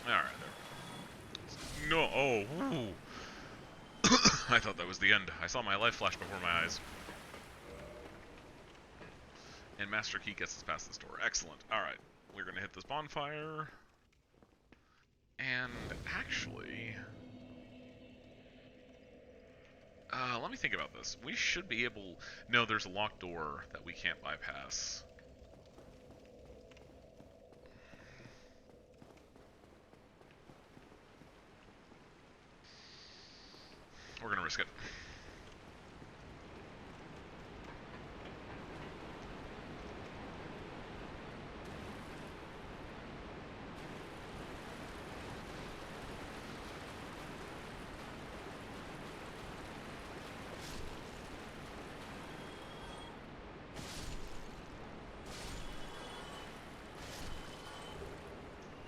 Alright, there. No, oh, ooh. I thought that was the end. I saw my life flash before my eyes. And Master Key gets us past this door. Excellent. Alright, we're gonna hit this bonfire. And actually... let me think about this. We should be able... No, there's a locked door that we can't bypass. We're gonna risk it.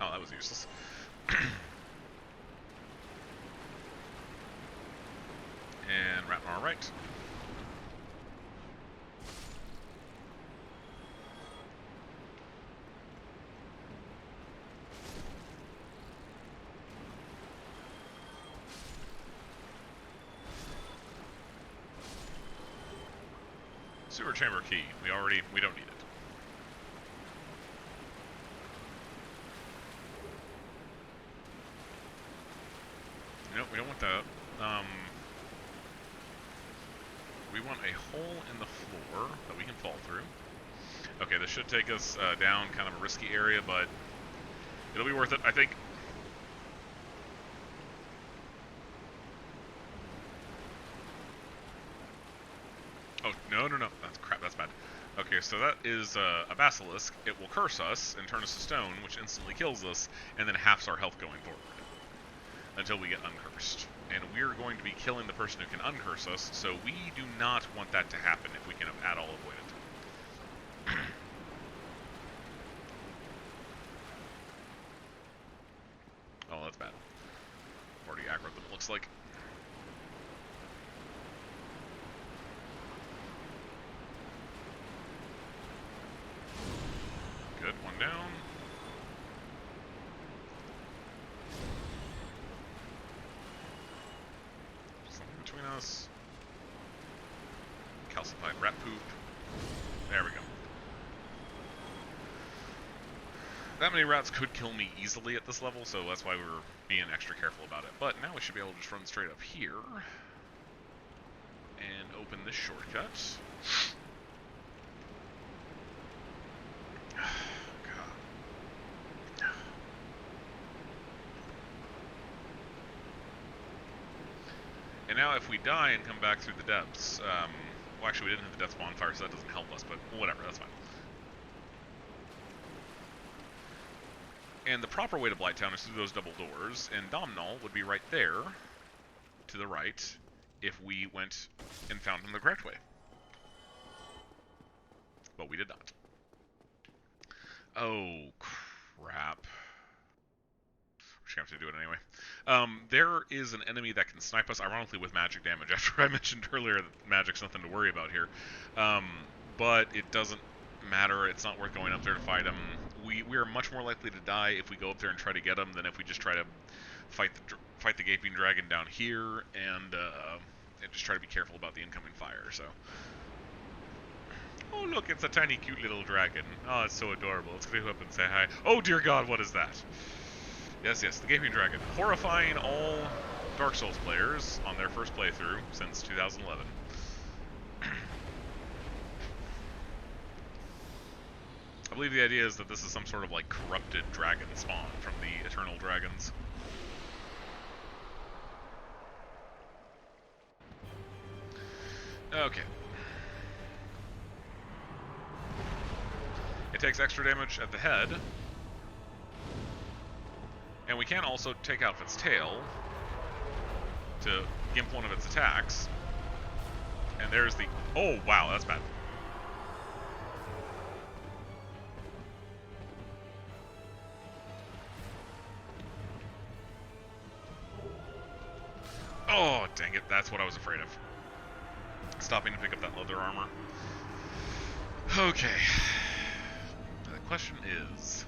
Oh, that was useless. And Ratmar right. Sewer chamber key. We don't need it. Nope, we don't want that. We want a hole in the floor that we can fall through. Okay, this should take us down kind of a risky area, but it'll be worth it, I think. Oh, no. That's crap, that's bad. Okay, so that is a basilisk. It will curse us and turn us to stone, which instantly kills us, and then halves our health going forward until we get uncursed. And we're going to be killing the person who can uncurse us, so we do not want that to happen if we can at all avoid it. Oh, that's bad. I've already aggroed them, it looks like. Good, one down. Something between us. Calcified rat poop. There we go. That many rats could kill me easily at this level, so that's why we were being extra careful about it. But now we should be able to just run straight up here and open this shortcut. And now if we die and come back through the depths, well, actually we didn't hit the death bonfire, so that doesn't help us, but whatever, that's fine. And the proper way to Blighttown is through those double doors, and Domhnall would be right there, to the right, if we went and found him the correct way. But we did not. Oh, crap. We're just gonna have to do it anyway. There is an enemy that can snipe us, ironically with magic damage, after I mentioned earlier that magic's nothing to worry about here. But it doesn't matter, it's not worth going up there to fight him. We are much more likely to die if we go up there and try to get him than if we just try to fight the gaping dragon down here and just try to be careful about the incoming fire. So, oh look, it's a tiny cute little dragon. Oh, it's so adorable. Let's go up and say hi. Oh dear God, what is that? Yes, the gaping dragon, horrifying all Dark Souls players on their first playthrough since 2011. I believe the idea is that this is some sort of like corrupted dragon spawn from the Eternal Dragons. Okay. It takes extra damage at the head. And we can also take out its tail to gimp one of its attacks. And there's the... Oh, wow, that's bad. Oh, dang it, that's what I was afraid of. Stopping to pick up that leather armor. Okay. The question is...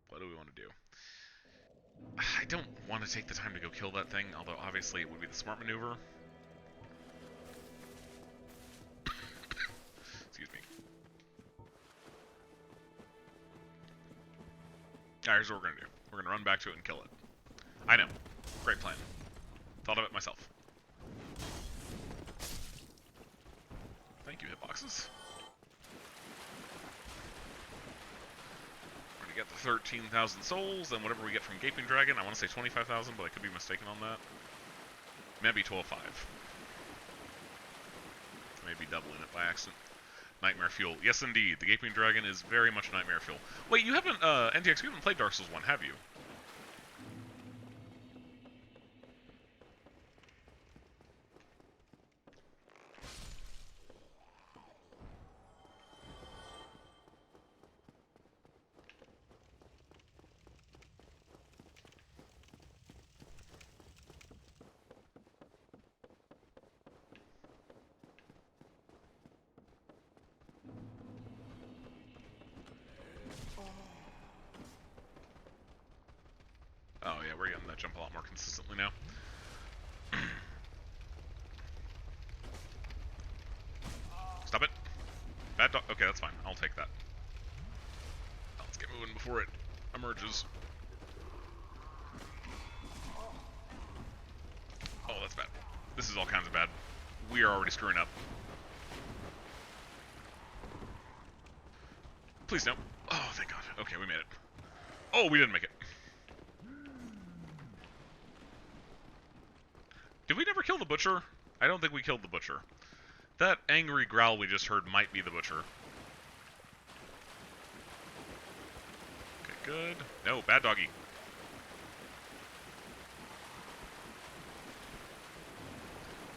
what do we want to do? I don't want to take the time to go kill that thing, although obviously it would be the smart maneuver. Excuse me. Alright, here's what we're going to do. We're going to run back to it and kill it. I know. Great plan. Thought of it myself. Thank you, hitboxes. We're going to get the 13,000 souls, and whatever we get from Gaping Dragon. I want to say 25,000, but I could be mistaken on that. Maybe 12.5. Maybe doubling it by accident. Nightmare Fuel. Yes, indeed. The Gaping Dragon is very much Nightmare Fuel. Wait, you haven't, NTX, you haven't played Dark Souls 1, have you? Oh yeah, we're getting that jump a lot more consistently now. Stop it. Bad dog. Okay, that's fine. I'll take that. Let's get moving before it emerges. Oh, that's bad. This is all kinds of bad. We are already screwing up. Please no. Oh, thank God. Okay, we made it. Oh, we didn't make it. Did we never kill the butcher? I don't think we killed the butcher. That angry growl we just heard might be the butcher. Okay, good. No, bad doggy.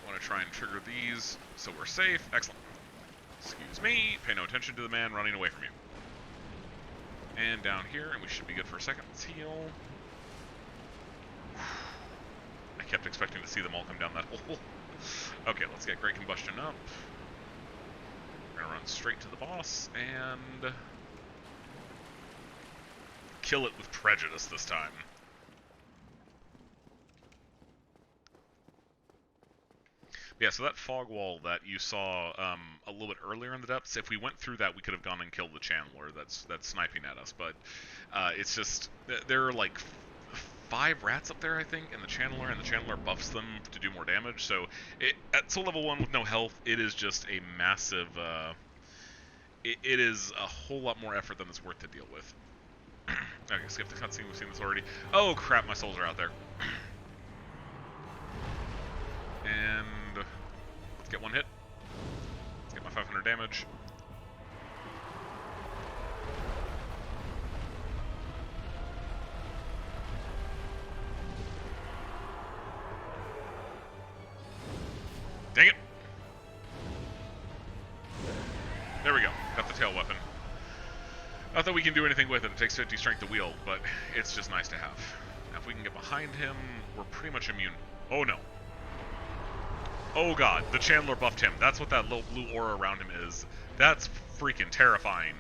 Want to try and trigger these so we're safe. Excellent. Excuse me. Pay no attention to the man running away from you. And down here, and we should be good for a second. Let's heal. I kept expecting to see them all come down that hole. Okay, let's get Great Combustion up. We're gonna run straight to the boss and kill it with prejudice this time. Yeah, so that fog wall that you saw a little bit earlier in the depths, if we went through that, we could have gone and killed the channeler that's sniping at us. But it's just, there are like 5 rats up there, I think, and the channeler buffs them to do more damage. So at soul level 1 with no health, it is just a massive, it is a whole lot more effort than it's worth to deal with. Okay, skip the cutscene, we've seen this already. Oh crap, my souls are out there. And let's get one hit. Let's get my 500 damage. Dang it! There we go. Got the tail weapon. Not that we can do anything with it. It takes 50 strength to wield, but it's just nice to have. Now, if we can get behind him, we're pretty much immune. Oh no. Oh god, the Chandler buffed him. That's what that little blue aura around him is. That's freaking terrifying.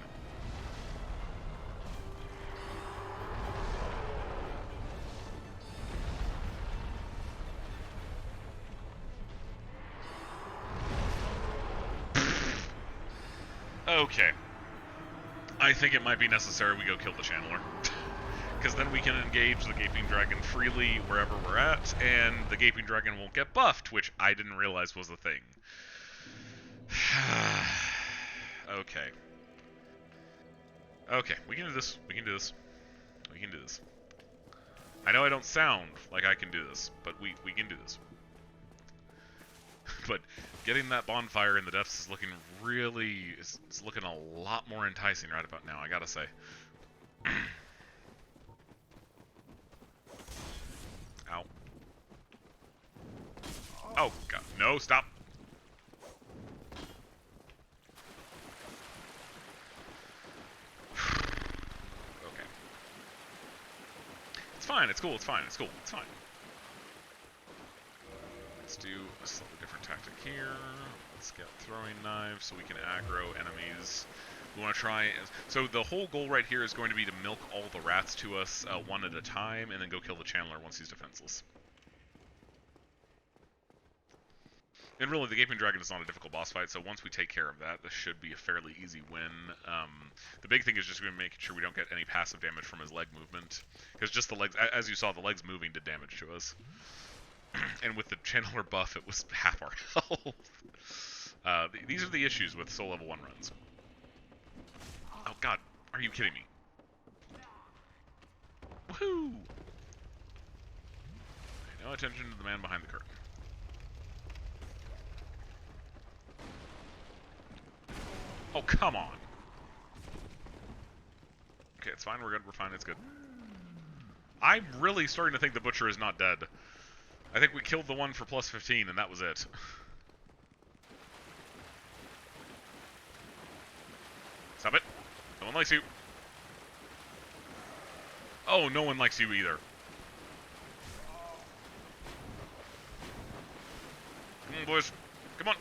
Okay. I think it might be necessary we go kill the Chandler. Because then we can engage the Gaping Dragon freely wherever we're at, and the Gaping Dragon won't get buffed, which I didn't realize was a thing. Okay. Okay, we can do this. We can do this. We can do this. I know I don't sound like I can do this, but we can do this. But getting that bonfire in the depths is looking really... It's looking a lot more enticing right about now, I gotta say. Ow. Oh, God. No, stop. Okay. It's fine, it's cool, it's fine, it's cool, it's fine. Let's do a slightly different tactic here. Let's get throwing knives so we can aggro enemies. We want to try... So the whole goal right here is going to be to milk all the rats to us one at a time, and then go kill the Chandler once he's defenseless. And really, the Gaping Dragon is not a difficult boss fight, so once we take care of that, this should be a fairly easy win. The big thing is just going to make sure we don't get any passive damage from his leg movement. Because just the legs, as you saw, the legs moving did damage to us. And with the Chandler buff, it was half our health. These are the issues with Soul Level 1 runs. Oh god, are you kidding me? Woohoo! Pay no attention to the man behind the curtain. Oh, come on! Okay, it's fine, we're good, we're fine, it's good. I'm really starting to think the Butcher is not dead. I think we killed the one for plus 15, and that was it. Stop it. No one likes you. Oh, no one likes you either. Come on, boys. Come on.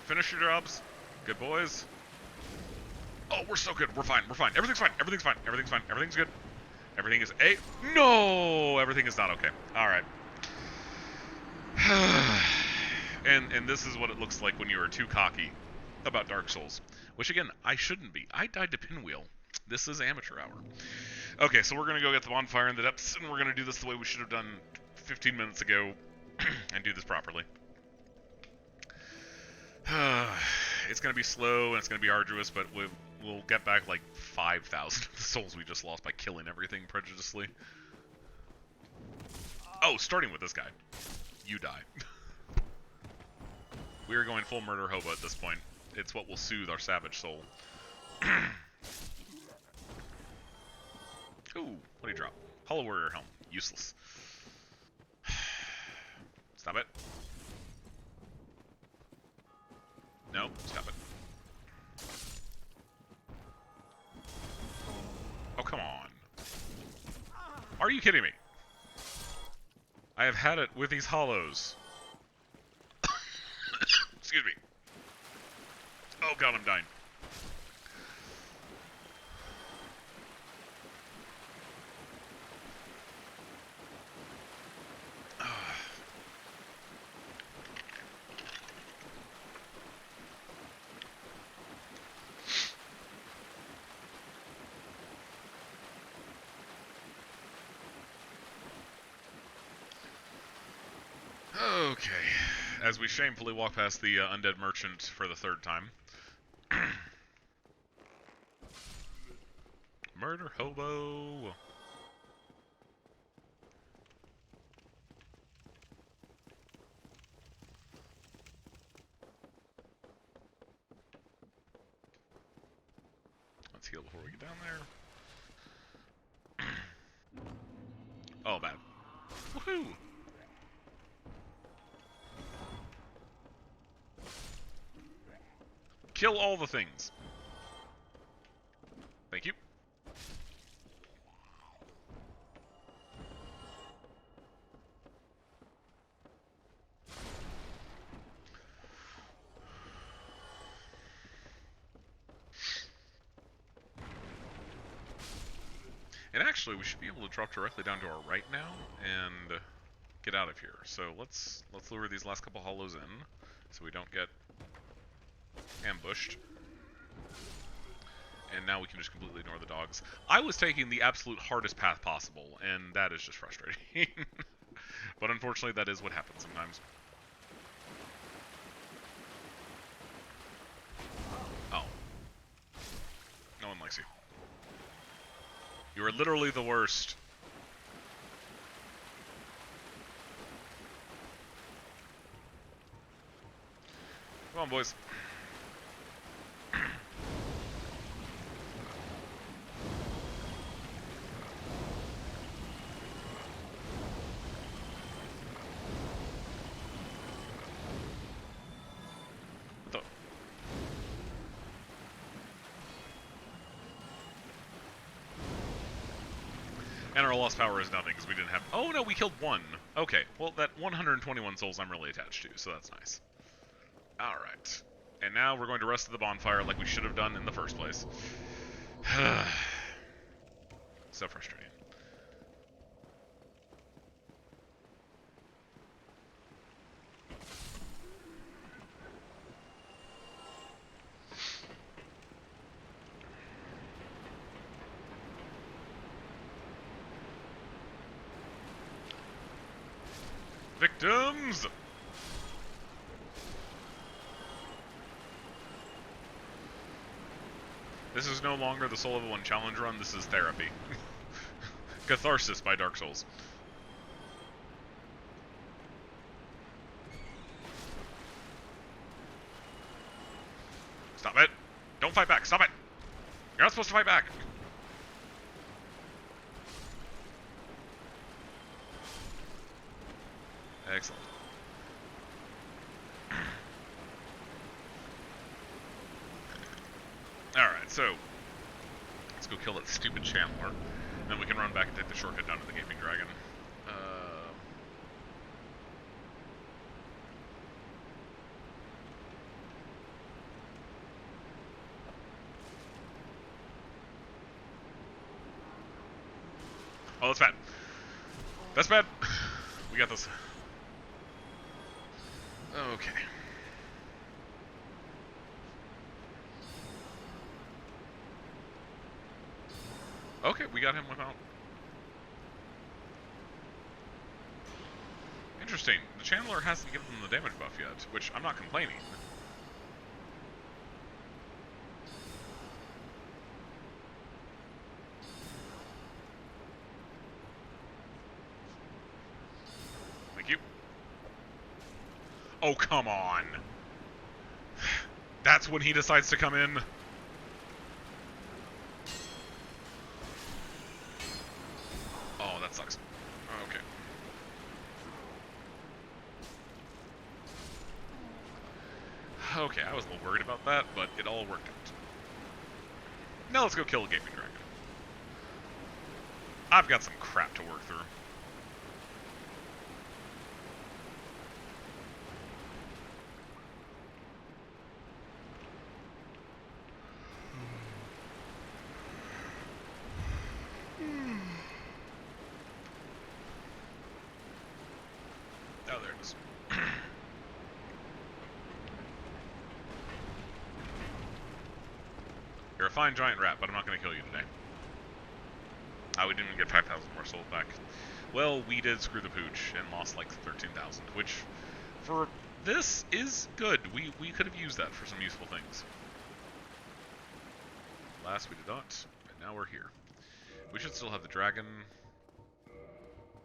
Finish your jobs. Good boys. Oh, we're so good. We're fine. We're fine. Everything's fine. Everything's fine. Everything's fine. Everything's good. Everything is A. No! Everything is not okay. Alright. And this is what it looks like when you are too cocky about Dark Souls. Which, again, I shouldn't be. I died to Pinwheel. This is Amateur Hour. Okay, so we're going to go get the bonfire in the depths, and we're going to do this the way we should have done 15 minutes ago, and do this properly. It's going to be slow, and it's going to be arduous, but we'll get back like 5,000 of the souls we just lost by killing everything prejudiciously. Oh, starting with this guy. You die. We are going full murder hobo at this point. It's what will soothe our savage soul. Ooh, what do you drop? Hollow Warrior Helm. Useless. Stop it. No, stop it. Oh, come on. Are you kidding me? I have had it with these hollows. Excuse me. Oh god, I'm dying. Okay, as we shamefully walk past the undead merchant for the third time. Murder hobo. Let's heal before we get down there. Oh, bad. Woohoo! Kill all the things. Thank you. And actually, we should be able to drop directly down to our right now and get out of here. So let's lure these last couple hollows in so we don't get ambushed. And now we can just completely ignore the dogs. I was taking the absolute hardest path possible, and that is just frustrating. But unfortunately, that is what happens sometimes. Oh. No one likes you. You are literally the worst. Come on, boys. And our lost power is nothing because we didn't have... Oh, no, we killed one. Okay, well, that 121 souls I'm really attached to, so that's nice. Alright. And now we're going to rest at the bonfire like we should have done in the first place. So frustrating. Victims! This is no longer the Soul of One challenge run, this is therapy. Catharsis by Dark Souls. Stop it! Don't fight back, stop it! You're not supposed to fight back! Excellent. Alright, so let's go kill that stupid Chandler. And then we can run back and take the shortcut down to the Gaping Dragon. Oh, that's bad. That's bad. We got this. Okay. Okay, we got him without... Interesting. The Chandler hasn't given them the damage buff yet, which I'm not complaining. Oh, come on. That's when he decides to come in. Oh, that sucks. Okay. Okay, I was a little worried about that, but it all worked out. Now let's go kill a Gaping Dragon. I've got some crap to work through. Oh, there it is. You're a fine giant rat, but I'm not going to kill you today. Oh, we didn't even get 5,000 more souls back. Well, we did screw the pooch and lost like 13,000, which for this is good. We could have used that for some useful things. Last we did not, and now we're here. We should still have the dragon.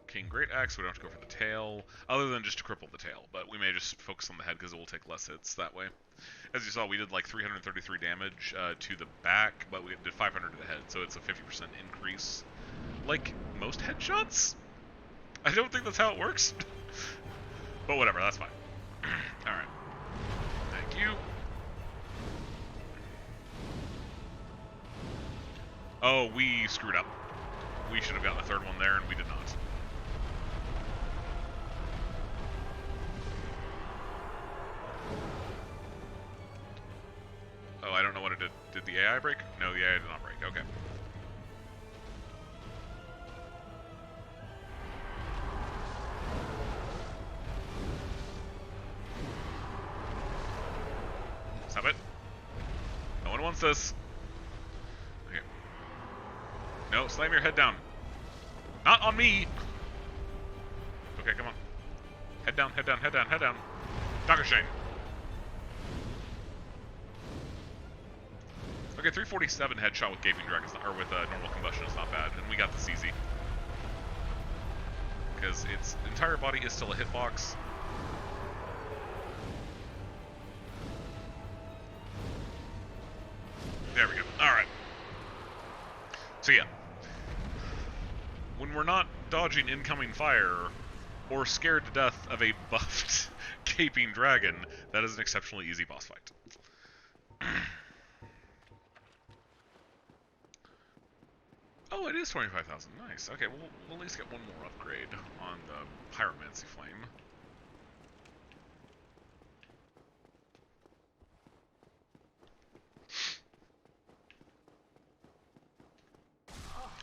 King Great Axe, we don't have to go for the tail, other than just to cripple the tail, but we may just focus on the head because it will take less hits that way. As you saw, we did like 333 damage to the back, but we did 500 to the head, so it's a 50% increase. Like most headshots? I don't think that's how it works. But whatever, that's fine. Alright. Thank you. Oh, we screwed up. We should have gotten a third one there, and we did not. Oh, I don't know what it did. Did the AI break? No, the AI did not break. Okay. Stop it. No one wants this. Okay. No, slam your head down. Not on me! Okay, come on. Head down, head down, head down, head down. Dr. Shane. Okay, 347 headshot with Gaping Dragon, or with normal combustion is not bad, and we got this easy. Because its entire body is still a hitbox. There we go. Alright. So yeah. When we're not dodging incoming fire, or scared to death of a buffed Gaping Dragon, that is an exceptionally easy boss fight. Oh, it is 25,000. Nice. Okay, we'll at least get one more upgrade on the Pyromancy Flame.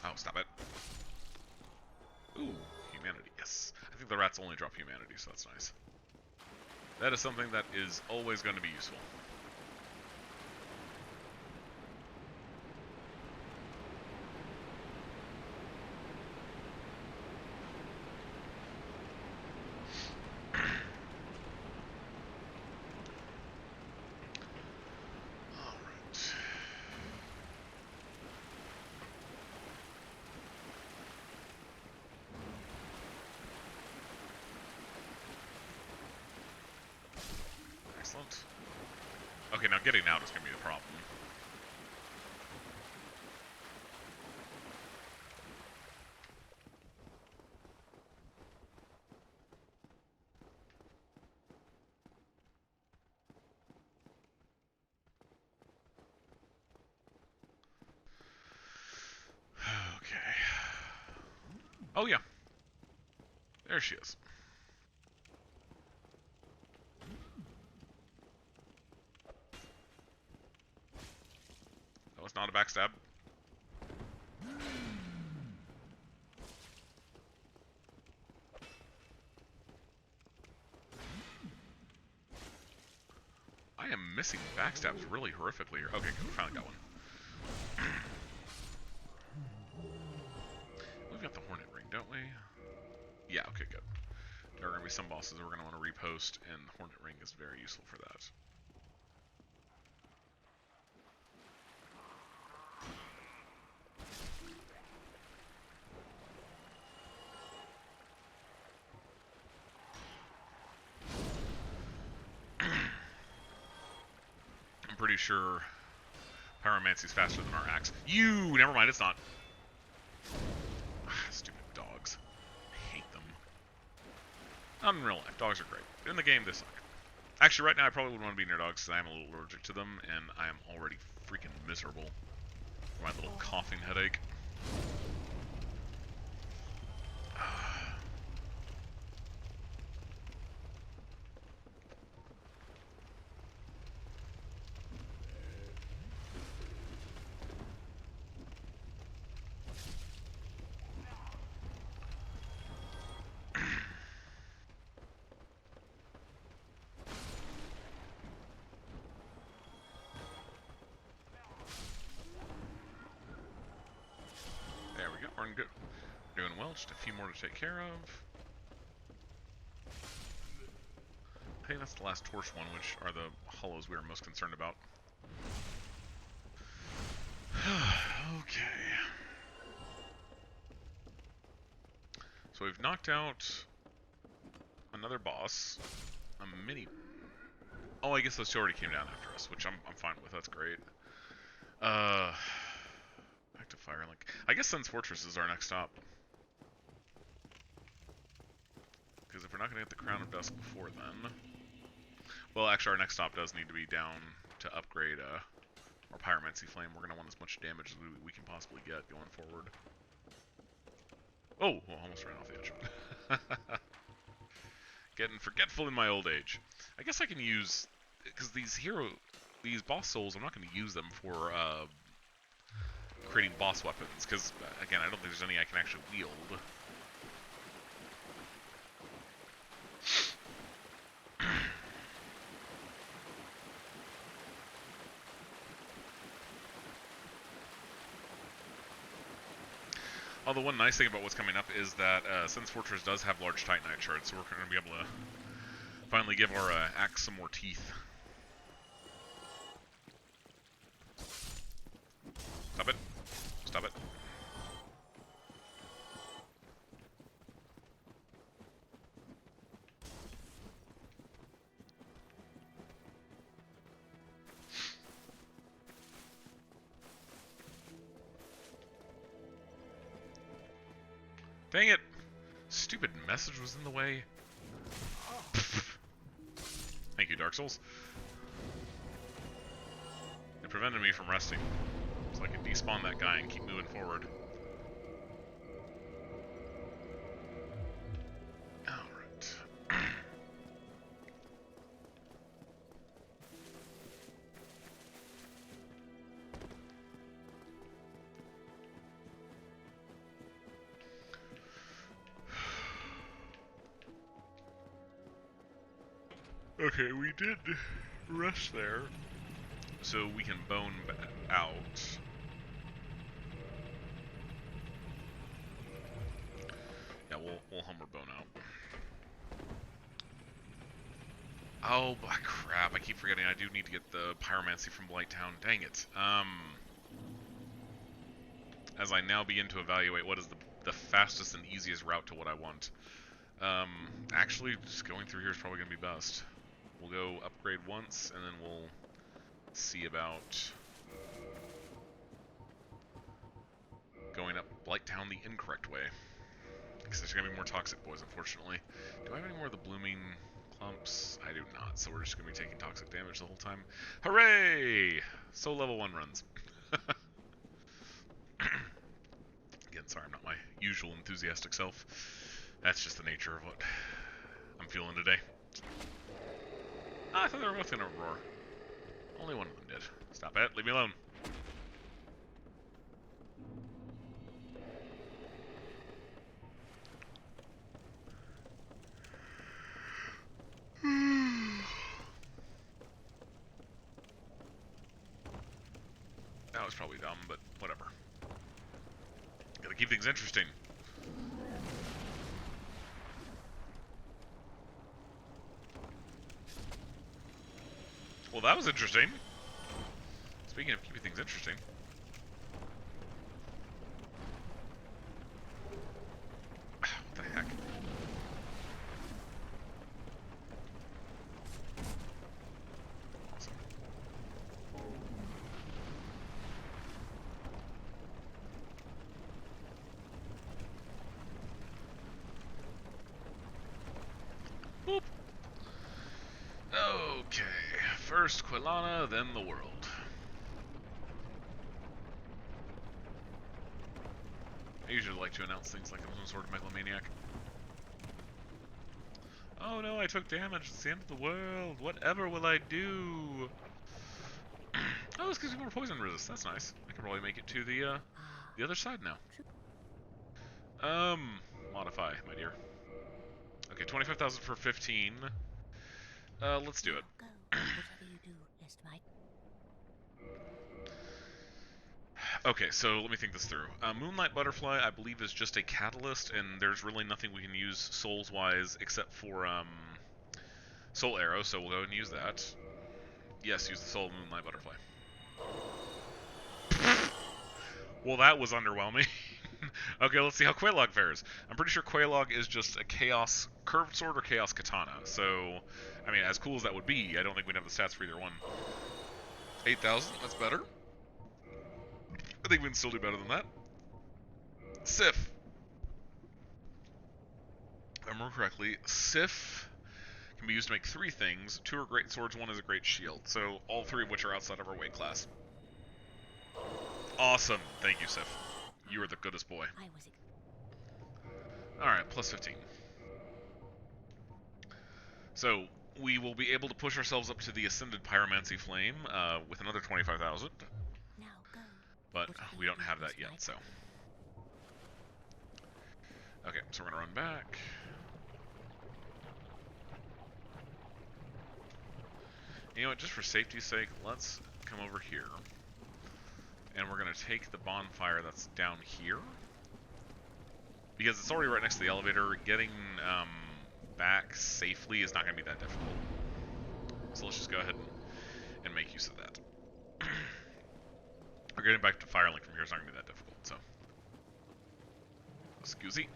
Oh, stop it. Ooh, humanity, yes. I think the rats only drop humanity, so that's nice. That is something that is always going to be useful. Excellent. Okay, now getting out is going to be the problem. Okay. Oh, yeah. There she is. That was not a backstab. I am missing backstabs really horrifically here. Okay, good. We finally got one. We've got the Hornet Ring, don't we? Yeah, okay, good. There are going to be some bosses that we're going to want to repost, and the Hornet Ring is very useful for that. pretty sure pyromancy's faster than our axe. Never mind, it's not. Stupid dogs. I hate them. Not in real life. Dogs are great. In the game, they suck. Actually, right now, I probably wouldn't want to be near dogs because I am a little allergic to them, and I am already freaking miserable for my little coughing headache. Good. Doing well, just a few more to take care of. I think that's the last torch one, which are the hollows we are most concerned about. Okay. So we've knocked out another boss. A mini... Oh, I guess those two already came down after us, which I'm fine with. That's great. Back to Firelink. I guess Sun's Fortress is our next stop. Because if we're not going to get the Crown of Dusk before then... Well, actually, our next stop does need to be down to upgrade our Pyromancy Flame. We're going to want as much damage as we can possibly get going forward. Oh! Well, almost ran off the edge. Getting forgetful in my old age. I guess I can use... Because these boss souls, I'm not going to use them for... creating boss weapons, because, again, I don't think there's any I can actually wield. Although one nice thing about what's coming up is that Sun's Fortress does have large Titanite shards, so we're going to be able to finally give our axe some more teeth. Stop it. Stop it. Dang it! Stupid message was in the way. Thank you, Dark Souls. It prevented me from resting. So I can despawn that guy and keep moving forward. Alright. Okay, we did rest there. So we can bone out. Yeah, we'll Hummer bone out. Oh, crap, I keep forgetting I do need to get the Pyromancy from Blighttown. Dang it. As I now begin to evaluate what is the fastest and easiest route to what I want. Actually, just going through here is probably going to be best. We'll go upgrade once, and then we'll see about going up Blighttown the incorrect way. Because there's going to be more toxic boys, unfortunately. Do I have any more of the blooming clumps? I do not, so we're just going to be taking toxic damage the whole time. Hooray! So level 1 runs. Again, sorry, I'm not my usual enthusiastic self. That's just the nature of what I'm feeling today. I thought they were both going to roar. Only one of them did. Stop it. Leave me alone. That was probably dumb, but whatever. Gotta keep things interesting. Well, that was interesting. Speaking of keeping things interesting. What the heck? Awesome. First Quilana, then the world. I usually like to announce things like I'm some sort of megalomaniac. Oh no, I took damage. It's the end of the world. Whatever will I do? Oh, this gives me more poison resist. That's nice. I can probably make it to the other side now. Modify, my dear. Okay, 25,000 for 15. Let's do it. Go. Whatever you do, lest my Okay, so let me think this through. Moonlight Butterfly, I believe, is just a catalyst, and there's really nothing we can use souls-wise except for Soul Arrow, so we'll go ahead and use that. Yes, use the Soul Moonlight Butterfly. Well, that was underwhelming. Okay, let's see how Quelaag fares. I'm pretty sure Quelaag is just a Chaos Curved Sword or Chaos Katana, so, I mean, as cool as that would be, I don't think we'd have the stats for either one. 8,000, that's better. I think we can still do better than that. Sif. If I remember correctly, Sif can be used to make 3 things. 2 are great swords, 1 is a great shield. So all 3 of which are outside of our weight class. Awesome. Thank you, Sif. You are the goodest boy. Alright, plus 15. So we will be able to push ourselves up to the Ascended Pyromancy Flame with another 25,000. now go. But we don't have that yet, so. Okay, so we're gonna run back. You know what, just for safety's sake, let's come over here. And we're gonna take the bonfire that's down here. Because it's already right next to the elevator, getting back safely is not gonna be that difficult. So let's just go ahead and make use of that. Or getting back to Firelink from here is not gonna be that difficult, so. Excusey.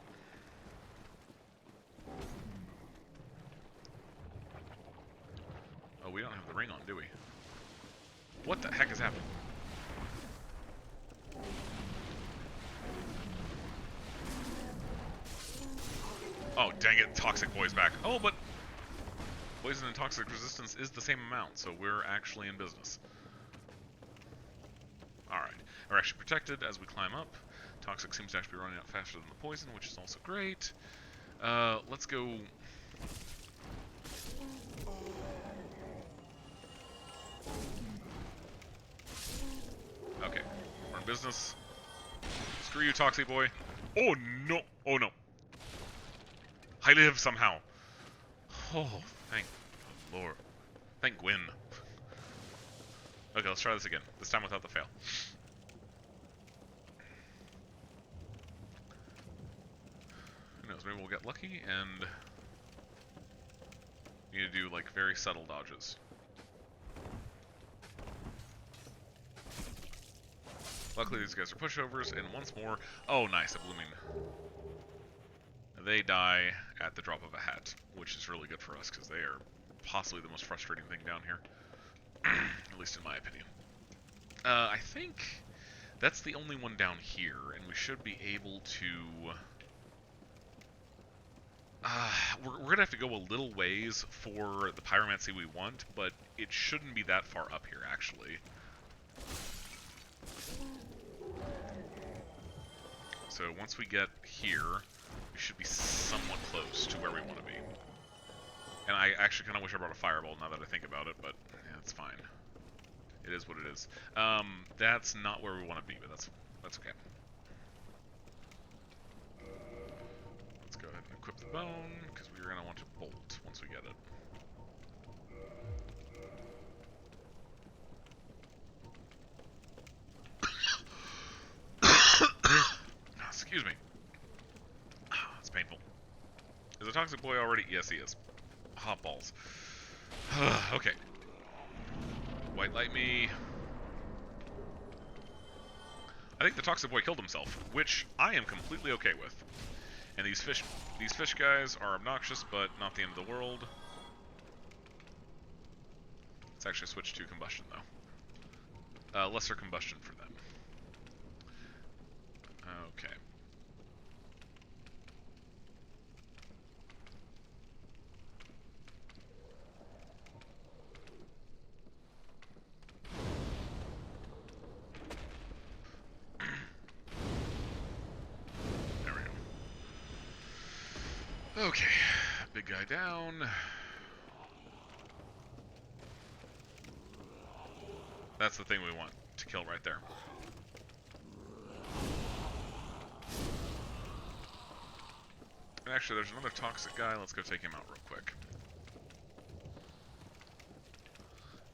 Oh, we don't have the ring on, do we? What the heck is happening? Oh, dang it, Toxic Boy's back. Oh, but poison and toxic resistance is the same amount, so we're actually in business. Alright, we're actually protected as we climb up. Toxic seems to actually be running out faster than the poison, which is also great. Let's go... Okay, we're in business. Screw you, Toxic Boy. Oh no! Oh no! I live somehow. Oh, thank the Lord. Thank Gwyn. Okay, let's try this again. This time without the fail. Who knows? Maybe we'll get lucky and need to do like very subtle dodges. Luckily, these guys are pushovers, and once more, oh nice, a blooming. They die at the drop of a hat, which is really good for us because they are possibly the most frustrating thing down here, at least in my opinion. I think that's the only one down here, and we should be able to. We're gonna have to go a little ways for the pyromancy we want, but it shouldn't be that far up here, actually. So once we get here, we should be somewhat close to where we want to be. And I actually kind of wish I brought a fireball now that I think about it, but yeah, it's fine. It is what it is. That's not where we want to be, but that's okay. Let's go ahead and equip the bone, because we're going to want to bolt once we get it. Excuse me. That's painful. Is the Toxic Boy already? Yes, he is. Hot balls. Okay. White light me. I think the Toxic Boy killed himself, which I am completely okay with. And these fish guys are obnoxious, but not the end of the world. Let's actually switch to combustion, though. Lesser combustion for them. Okay. Okay, big guy down. That's the thing we want to kill right there. And actually, there's another toxic guy. Let's go take him out real quick.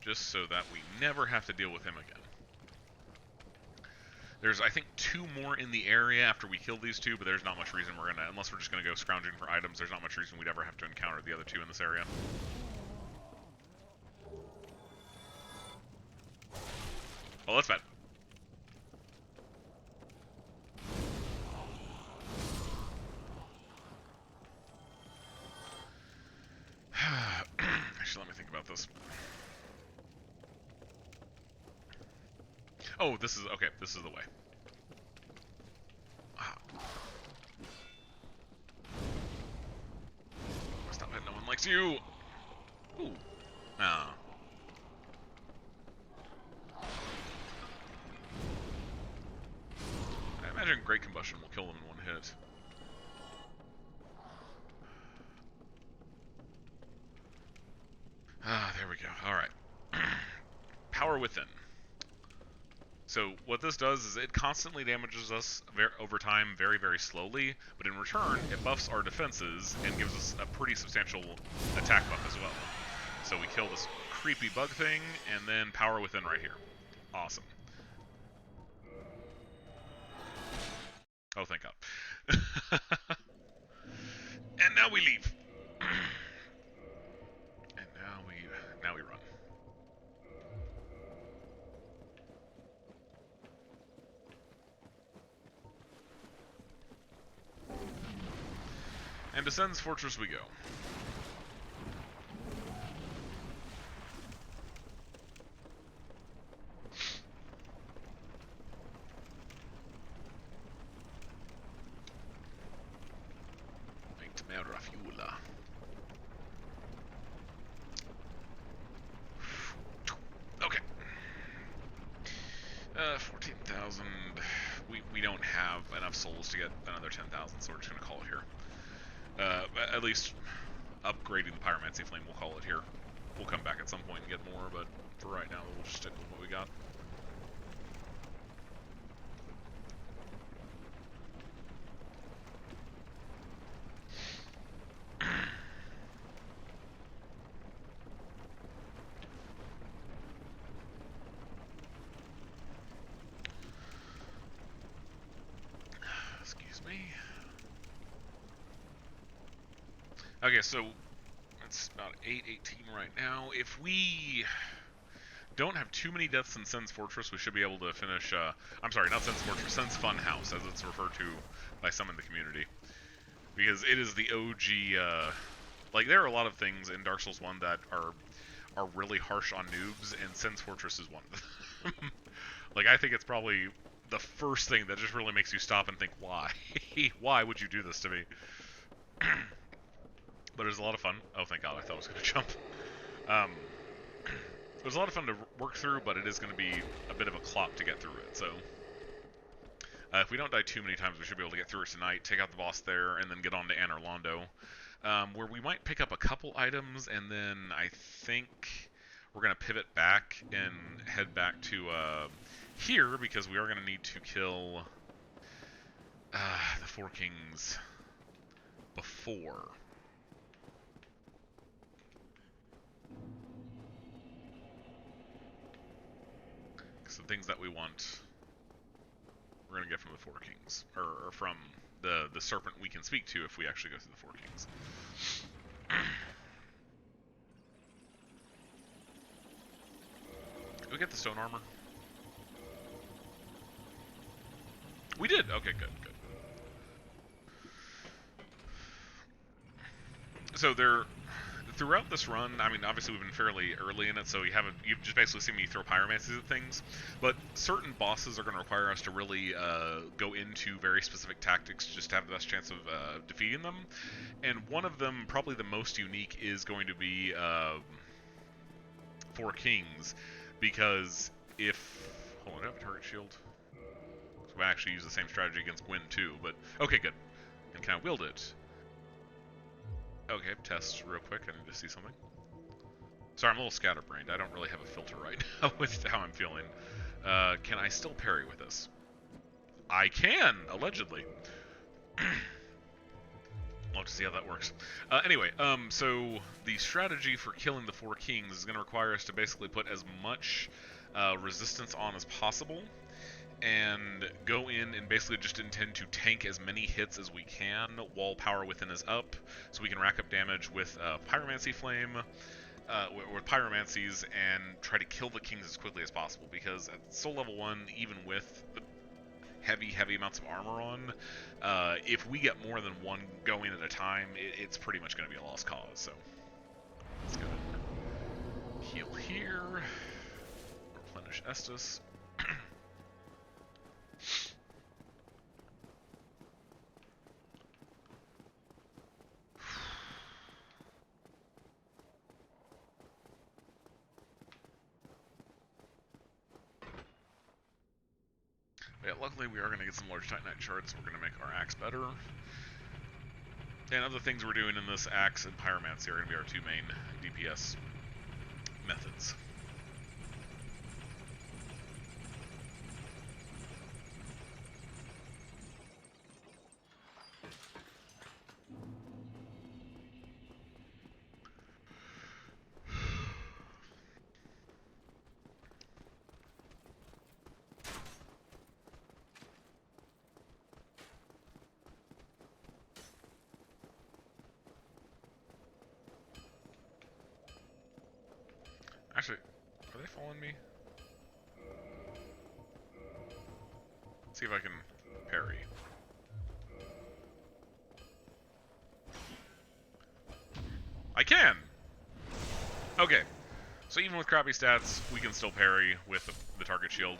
Just so that we never have to deal with him again. There's, I think, 2 more in the area after we kill these 2, but there's not much reason we're gonna, unless we're just gonna go scrounging for items, there's not much reason we'd ever have to encounter the other 2 in this area. Oh, that's bad. Actually, let me think about this. Oh, this is, okay, this is the way. Ah. Stop it, no one likes you! Ooh. Ah. I imagine Great Combustion will kill them in 1 hit. Ah, there we go. Alright. Power Within. So what this does is it constantly damages us over time very, very slowly, but in return, it buffs our defenses and gives us a pretty substantial attack buff as well. So we kill this creepy bug thing, and then Power Within right here. Awesome. Oh, thank God. And now we leave. And now we run. And to Sen's Fortress we go. Okay. 14,000. We don't have enough souls to get another 10,000, so we're just gonna call it here. At least upgrading the Pyromancy Flame, we'll call it here. We'll come back at some point and get more, but for right now, we'll just stick with what we got. Excuse me. Okay, so it's about 8:18 right now. If we don't have too many deaths in Sen's Fortress, we should be able to finish, I'm sorry, not Sen's Fortress, Sen's Fun House, as it's referred to by some in the community. Because it is the OG, like, there are a lot of things in Dark Souls 1 that are really harsh on noobs, and Sen's Fortress is one of them. Like, I think it's probably the first thing that just really makes you stop and think, why? Why would you do this to me? But it was a lot of fun. Oh, thank God, I thought I was going to jump. It was a lot of fun to work through, but it is going to be a bit of a clop to get through it, so... if we don't die too many times, we should be able to get through it tonight, take out the boss there, and then get on to Anor Londo, where we might pick up a couple items, and then I think we're going to pivot back and head back to here, because we are going to need to kill the 4 Kings before. Some things that we want, we're going to get from the 4 Kings, or from the serpent we can speak to if we actually go through the 4 Kings. Did we get the stone armor? We did! Okay, good, good. So throughout this run, I mean, obviously we've been fairly early in it, so you've just basically seen me throw pyromancies at things, but certain bosses are going to require us to really go into very specific tactics just to have the best chance of defeating them, and one of them, probably the most unique, is going to be 4 Kings, because if... Hold on, do I have a target shield? So I actually use the same strategy against Gwyn too, but... Okay, good. And can I wield it? Okay, test real quick. I need to see something. Sorry, I'm a little scatterbrained. I don't really have a filter right now with how I'm feeling. Can I still parry with this? I can, allegedly. We'll have to see how that works. Anyway, so the strategy for killing the four kings is going to require us to basically put as much resistance on as possible, and go in and basically just intend to tank as many hits as we can while power within is up, so we can rack up damage with Pyromancy Flame, with Pyromancies, and try to kill the kings as quickly as possible, because at Soul Level 1, even with the heavy amounts of armor on, if we get more than one going at a time, it's pretty much going to be a lost cause. So let's go ahead and heal here, replenish Estus. Yeah, luckily we are going to get some large Titanite shards, so we're going to make our axe better. And other things we're doing in this axe and pyromancy are going to be our two main DPS methods. Actually, are they following me? Let's see if I can parry. I can! Okay. So even with crappy stats, we can still parry with the target shield.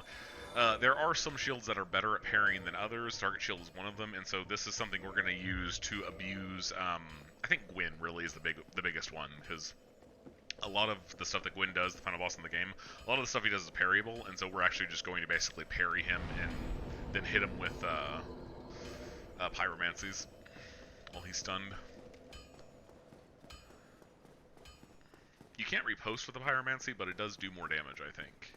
There are some shields that are better at parrying than others. Target shield is one of them, and so this is something we're going to use to abuse. I think Gwyn really is the biggest one, because a lot of the stuff that Gwyn does, the final boss in the game, a lot of the stuff he does is parryable, and so we're actually just going to basically parry him and then hit him with pyromancies while he's stunned. You can't repost with a pyromancy, but it does do more damage, I think.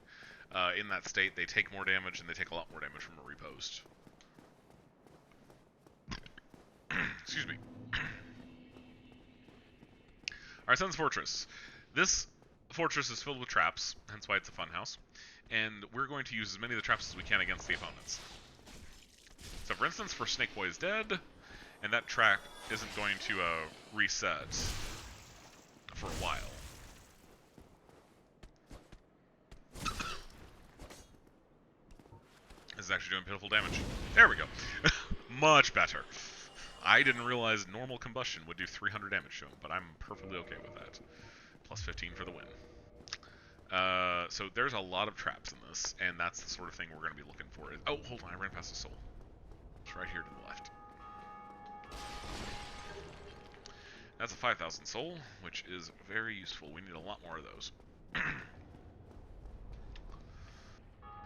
In that state, they take more damage, and they take a lot more damage from a repost. Excuse me. Alright, Sun's Fortress. This fortress is filled with traps, hence why it's a funhouse, and we're going to use as many of the traps as we can against the opponents. So for instance, for Snake Boy is dead, and that trap isn't going to reset for a while. This is actually doing pitiful damage. There we go. Much better. I didn't realize normal combustion would do 300 damage to him, but I'm perfectly okay with that. Plus 15 for the win. So there's a lot of traps in this, and that's the sort of thing we're going to be looking for. Oh, hold on, I ran past a soul. It's right here to the left. That's a 5,000 soul, which is very useful. We need a lot more of those.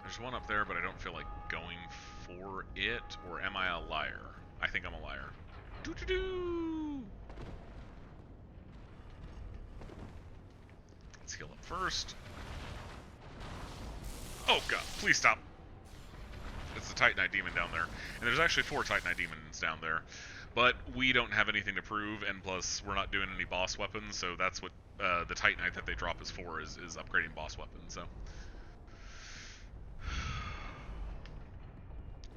There's one up there, but I don't feel like going for it, or am I a liar? I think I'm a liar. Doo-doo-doo! Let's heal up first. Oh god, please stop. It's the Titanite demon down there. And there's actually 4 Titanite demons down there. But we don't have anything to prove, and plus we're not doing any boss weapons, so that's what the Titanite that they drop is for, is upgrading boss weapons, so.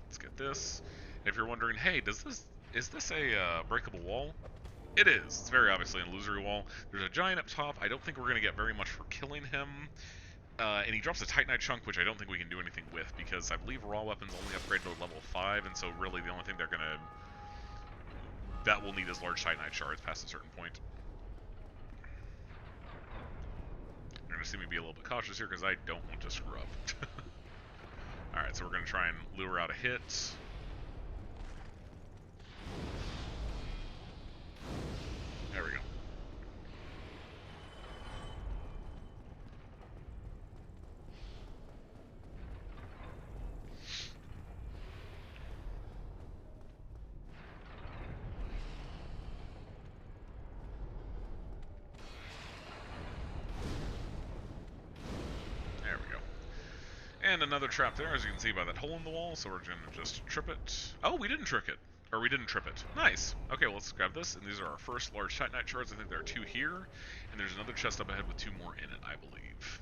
Let's get this. And if you're wondering, hey, is this a breakable wall? It is. It's very obviously an illusory wall. There's a giant up top. I don't think we're going to get very much for killing him. And he drops a Titanite chunk, which I don't think we can do anything with, because I believe raw weapons only upgrade to level 5, and so really the only thing they're going to... that we'll need is large Titanite shards past a certain point. You're going to see me be a little bit cautious here, because I don't want to screw up. Alright, so we're going to try and lure out a hit. There we go. And another trap there, as you can see by that hole in the wall, so we're going to just trip it. Oh, we didn't trick it. Or we didn't trip it. Nice. Okay, well, let's grab this, and these are our first large Titanite shards. I think there are 2 here, and there's another chest up ahead with 2 more in it, I believe.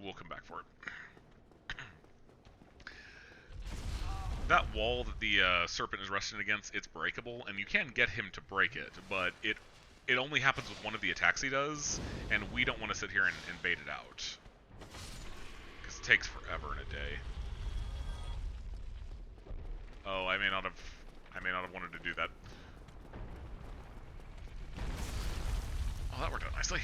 We'll come back for it. That wall that the serpent is resting against, it's breakable, and you can get him to break it, but it only happens with one of the attacks he does, and we don't want to sit here and bait it out. Because it takes forever in a day. Oh, I may not have wanted to do that. Oh, that worked out nicely.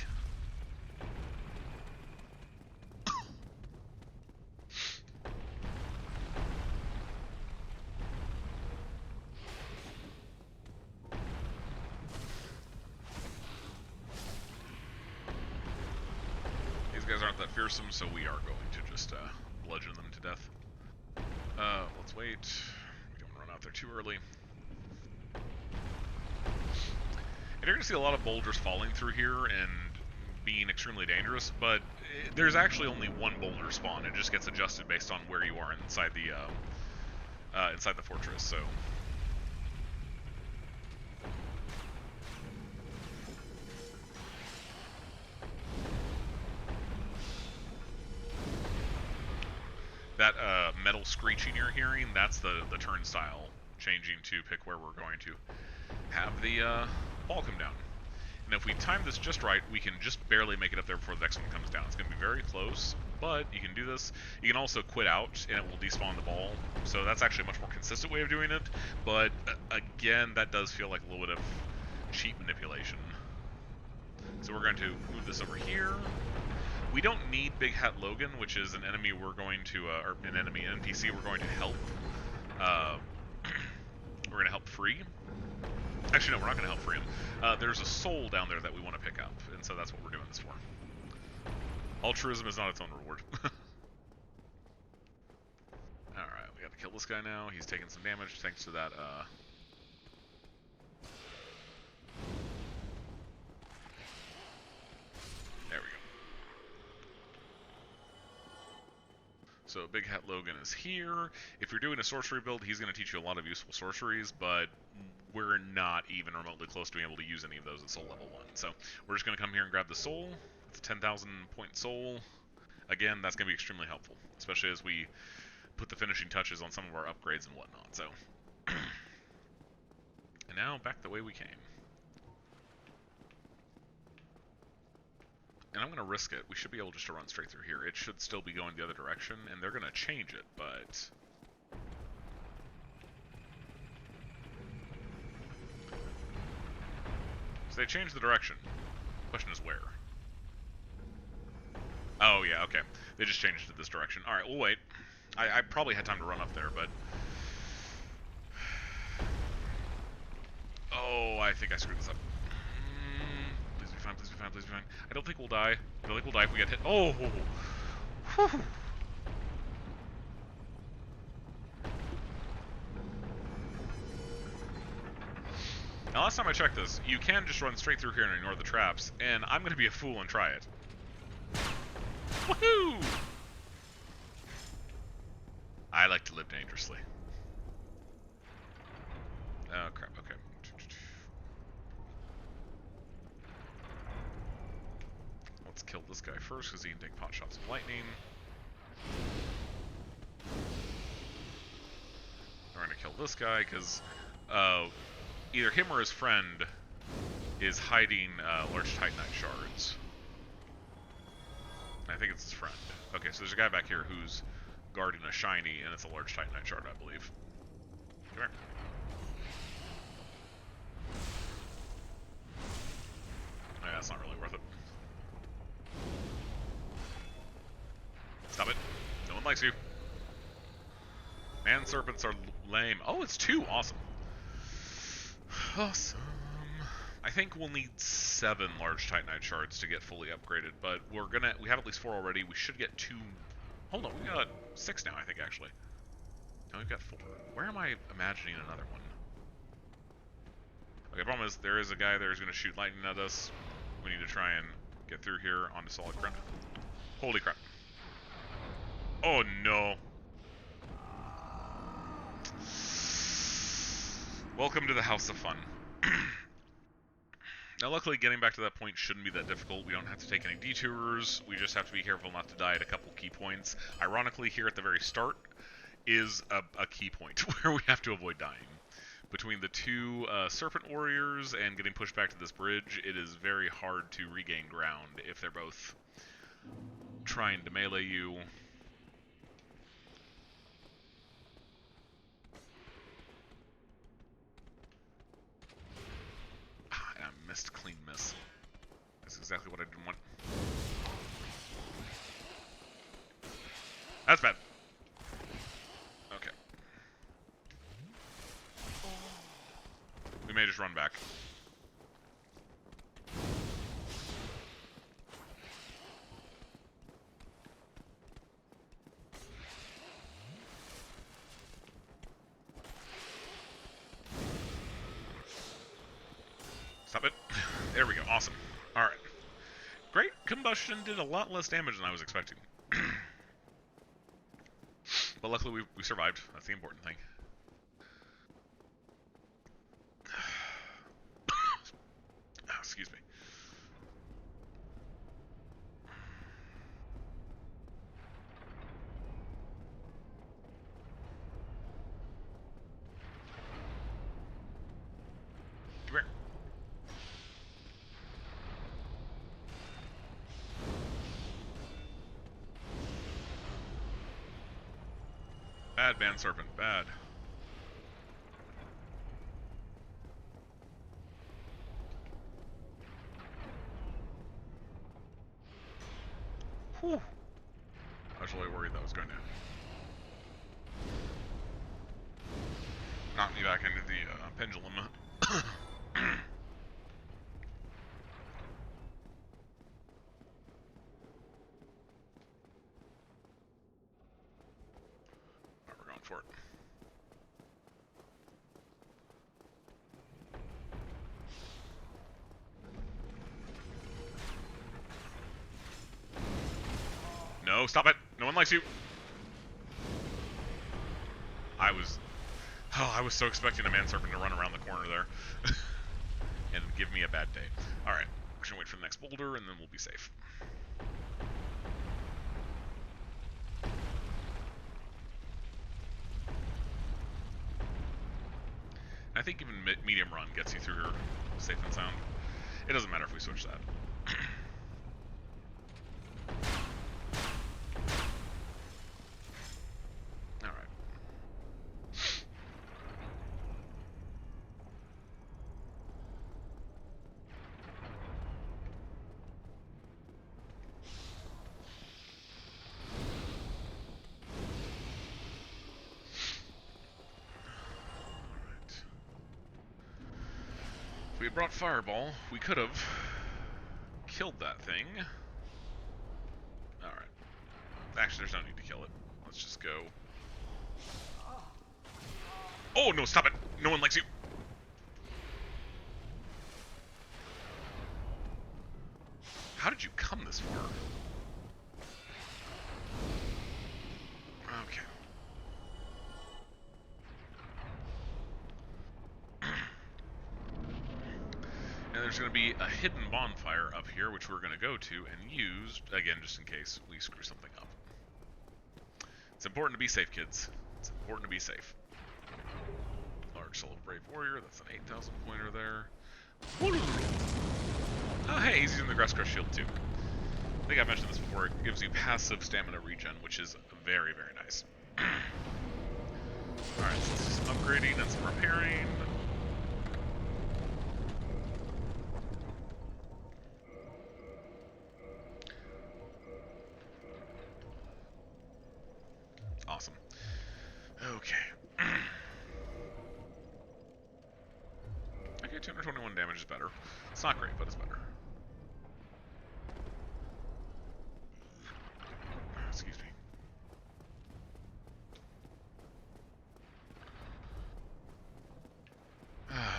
Aren't that fearsome, so we are going to just bludgeon them to death. Let's wait. We don't run out there too early. And you're going to see a lot of boulders falling through here and being extremely dangerous, but there's actually only one boulder spawn. It just gets adjusted based on where you are inside the fortress. So. That metal screeching you're hearing, that's the turnstile changing to pick where we're going to have the ball come down. And if we time this just right, we can just barely make it up there before the next one comes down. It's going to be very close, but you can do this. You can also quit out, and it will despawn the ball. So that's actually a much more consistent way of doing it. But again, that does feel like a little bit of cheap manipulation. So we're going to move this over here. We don't need Big Hat Logan, which is an enemy we're going to, or an NPC we're going to help. We're going to help free. Actually, no, we're not going to help free him. There's a soul down there that we want to pick up, and so that's what we're doing this for. Altruism is not its own reward. Alright, we got to kill this guy now. He's taking some damage thanks to that, There we go. So Big Hat Logan is here. If you're doing a sorcery build, he's going to teach you a lot of useful sorceries, but we're not even remotely close to being able to use any of those at soul level 1. So we're just going to come here and grab the soul. It's a 10,000 point soul. Again, that's going to be extremely helpful, especially as we put the finishing touches on some of our upgrades and whatnot. So, and now back the way we came. And I'm going to risk it. We should be able just to run straight through here. It should still be going the other direction, and they're going to change it, but... So they changed the direction. Question is where? Oh, yeah, okay. They just changed it to this direction. Alright, we'll wait. I probably had time to run up there, but... Oh, I think I screwed this up. Please be fine, please be fine, please be fine. I don't think we'll die. I don't think we'll die if we get hit. Oh! Whew. Now, last time I checked this, you can just run straight through here and ignore the traps, and I'm going to be a fool and try it. Woohoo! I like to live dangerously. Oh, crap, okay. Let's kill this guy first, because he can take pot shots of lightning. We're going to kill this guy, because either him or his friend is hiding large Titanite shards. I think it's his friend. Okay, so there's a guy back here who's guarding a shiny, and it's a large Titanite shard, I believe. Come here. Yeah, that's not really worth it. Stop it. No one likes you. Man serpents are lame. Oh, it's 2. Awesome. Awesome. I think we'll need 7 large Titanite shards to get fully upgraded, but we have at least 4 already. We should get 2. Hold on, we got 6 now, I think, actually. No, we've got 4. Where am I imagining another one? Okay, problem is there is a guy there who's going to shoot lightning at us. We need to try and get through here onto solid ground. Holy crap. Oh no. Welcome to the House of Fun. Now luckily getting back to that point shouldn't be that difficult. We don't have to take any detours. We just have to be careful not to die at a couple key points. Ironically, here at the very start is a key point where we have to avoid dying. Between the two Serpent Warriors and getting pushed back to this bridge, it is very hard to regain ground if they're both trying to melee you. And I missed clean miss. That's exactly what I didn't want. That's bad. Okay. We may just run back. Stop it. There we go. Awesome. Alright. Great combustion did a lot less damage than I was expecting. But luckily we survived. That's the important thing. Excuse me. Come here. Bad man serpent, bad. Whew. I was really worried that was going to knock me back into the pendulum. But we're going for it. No, stop it! No one likes you! I was so expecting a man serpent to run around the corner there. And give me a bad day. Alright, we're just gonna wait for the next boulder and then we'll be safe. I think even medium run gets you through here safe and sound. It doesn't matter if we switch that. If we had brought Fireball, we could have killed that thing. Alright. Actually, there's no need to kill it. Let's just go. Oh, no, stop it! No one likes you! How did you come this far? Okay. And there's going to be a hidden bonfire up here, which we're going to go to and use, again, just in case we screw something up. It's important to be safe, kids. It's important to be safe. Large Soul of Brave Warrior, that's an 8,000 pointer there. Oh, hey, he's using the Grass Crush Shield too. I think I mentioned this before, it gives you passive stamina regen, which is very, very nice. Alright, so this is some upgrading and some repairing. Awesome. Okay. Okay, 221 damage is better. It's not great, but it's better. Excuse me.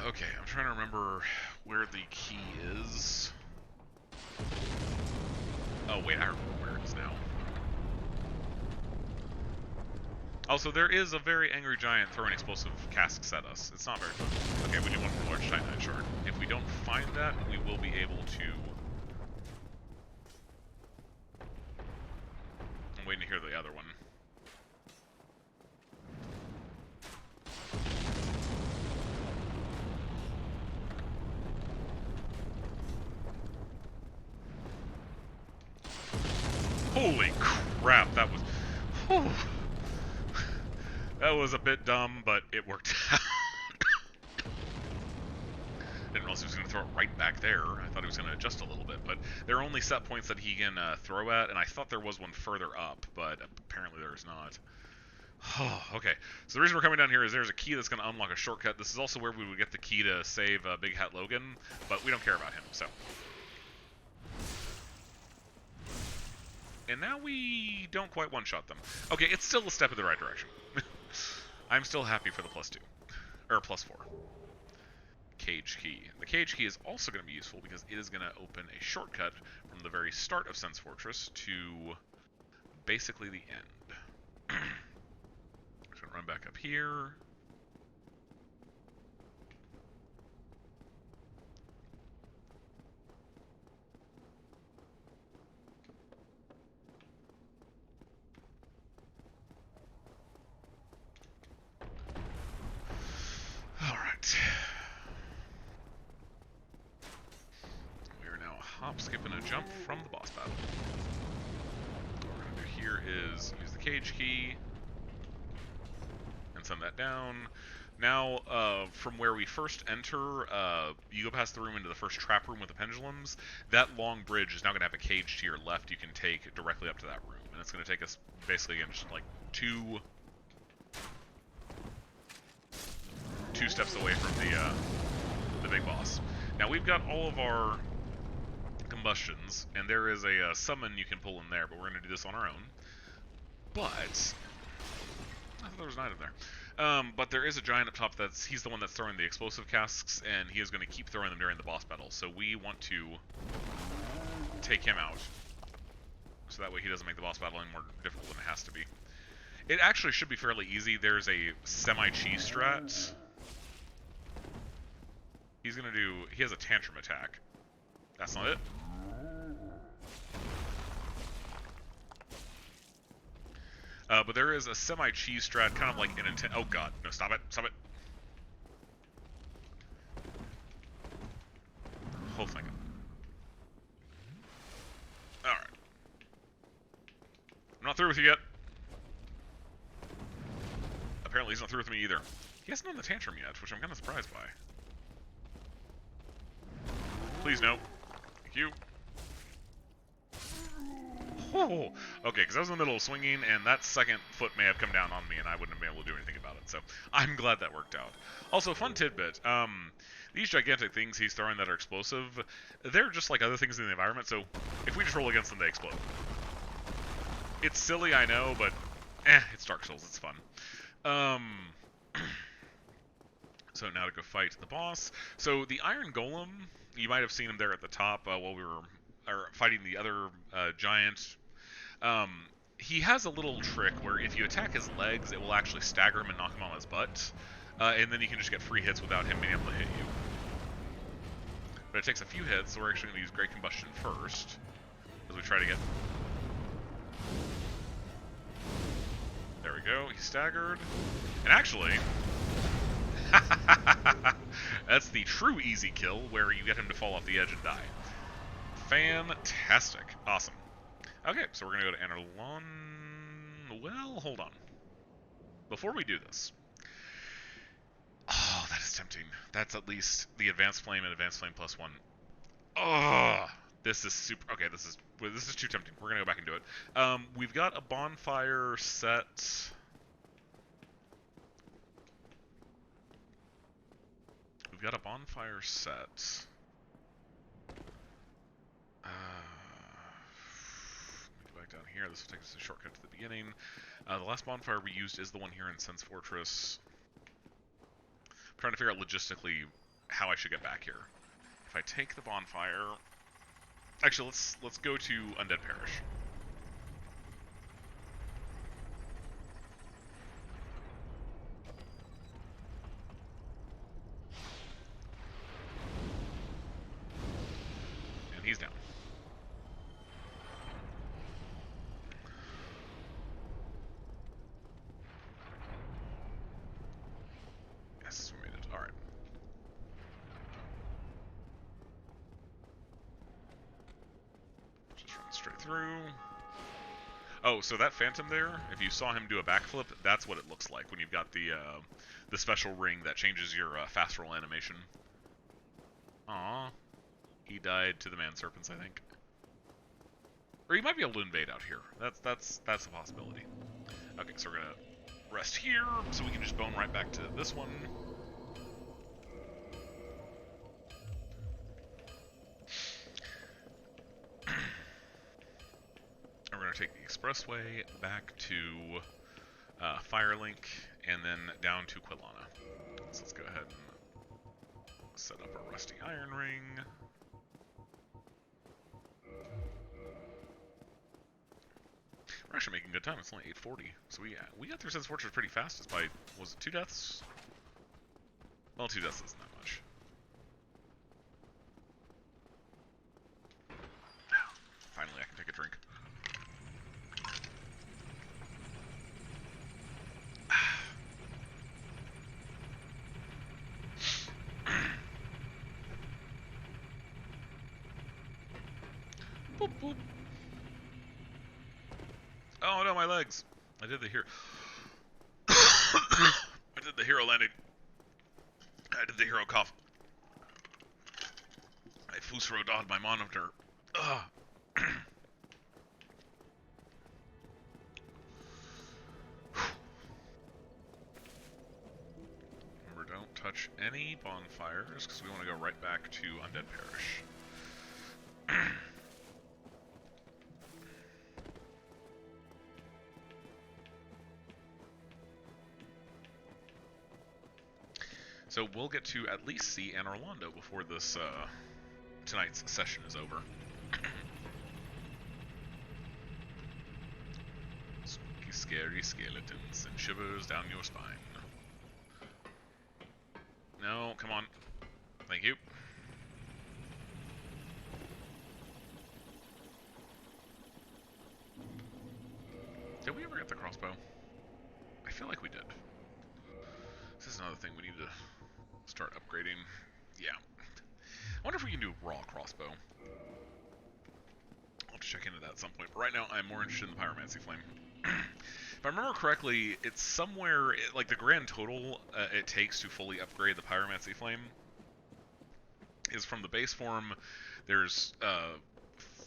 Okay, I'm trying to remember where the key is. Oh, wait, I remember where it is now. Also, there is a very angry giant throwing explosive casks at us. It's not very fun. Okay, we do want a large titanite shard. If we don't find that, we will be able to... I'm waiting to hear the other one. Holy crap, that was... Whew. That was a bit dumb, but it worked out. Didn't realize he was going to throw it right back there. I thought he was going to adjust a little bit, but there are only set points that he can throw at, and I thought there was one further up, but apparently there is not. Okay, so the reason we're coming down here is there's a key that's going to unlock a shortcut. This is also where we would get the key to save Big Hat Logan, but we don't care about him, so... And now we don't quite one-shot them. Okay, it's still a step in the right direction. I'm still happy for the +2. Or +4. Cage key. The cage key is also going to be useful because it is going to open a shortcut from the very start of Sense Fortress to basically the end. I'm just going to run back up here. Alright. We are now a hop, skip, and a jump from the boss battle. What we're going to do here is use the cage key and send that down. Now, from where we first enter, you go past the room into the first trap room with the pendulums. That long bridge is now going to have a cage to your left you can take directly up to that room. And it's going to take us basically again just like two steps away from the big boss. Now we've got all of our combustions, and there is a summon you can pull in there, but we're going to do this on our own. But I thought there was an item there. But there is a giant up top he's the one that's throwing the explosive casks, and he is going to keep throwing them during the boss battle. So we want to take him out, so that way he doesn't make the boss battle any more difficult than it has to be. It actually should be fairly easy. There's a semi-cheese strat. He has a tantrum attack. That's not it. But there is a semi-cheese strat, kind of like an intent. Oh god, no, stop it, stop it. Whole thing. Alright. I'm not through with you yet. Apparently he's not through with me either. He hasn't done the tantrum yet, which I'm kind of surprised by. Please no. Thank you. Oh, okay, because I was in the middle of swinging, and that second foot may have come down on me, and I wouldn't have been able to do anything about it, so I'm glad that worked out. Also, fun tidbit, these gigantic things he's throwing that are explosive, they're just like other things in the environment, so if we just roll against them, they explode. It's silly, I know, but it's Dark Souls, it's fun. So now to go fight the boss. So the Iron Golem, you might have seen him there at the top while we were fighting the other giant. He has a little trick where if you attack his legs, it will actually stagger him and knock him on his butt. And then you can just get free hits without him being able to hit you. But it takes a few hits, so we're actually going to use Great Combustion first, as we try to get... There we go, he's staggered. And actually... That's the true easy kill, where you get him to fall off the edge and die. Fantastic. Awesome. Okay, so we're going to go to Enerlon... Well, hold on. Before we do this... Oh, that is tempting. That's at least the Advanced Flame and Advanced Flame +1. Oh, this is super... Okay, this is too tempting. We're going to go back and do it. We've got a bonfire set... We've got a bonfire set. Let me go back down here. This will take us a shortcut to the beginning. The last bonfire we used is the one here in Sense Fortress. I'm trying to figure out logistically how I should get back here. If I take the bonfire... Actually, let's go to Undead Parish. And he's down. Yes, we made it. Alright. Just run straight through. Oh, so that phantom there, if you saw him do a backflip, that's what it looks like when you've got the special ring that changes your fast roll animation. Aww. He died to the man serpents, I think. Or he might be able to invade out here. That's a possibility. Okay, so we're gonna rest here, so we can just bone right back to this one. And we're gonna take the expressway back to Firelink, and then down to Quilana. So let's go ahead and set up a rusty iron ring. We're actually making good time. It's only 8:40, so we got through Sense Fortress pretty fast. Despite, was it 2 deaths? Well, 2 deaths isn't that much. Finally, I can take a drink. Boop, boop. Oh no, my legs! I did the hero. I did the hero landing. I did the hero cough. I fusrodod my monitor. Ugh. Remember, don't touch any bonfires, because we want to go right back to Undead Parish. So we'll get to at least see Anne Orlando before this tonight's session is over. Spooky, scary skeletons and shivers down your spine. No, come on. Thank you. Did we ever get the crossbow? I feel like we did. This is another thing we need to start upgrading. Yeah. I wonder if we can do raw crossbow. I'll have to check into that at some point. But right now, I'm more interested in the Pyromancy Flame. If I remember correctly, it's somewhere, like the grand total it takes to fully upgrade the Pyromancy Flame is from the base form, there's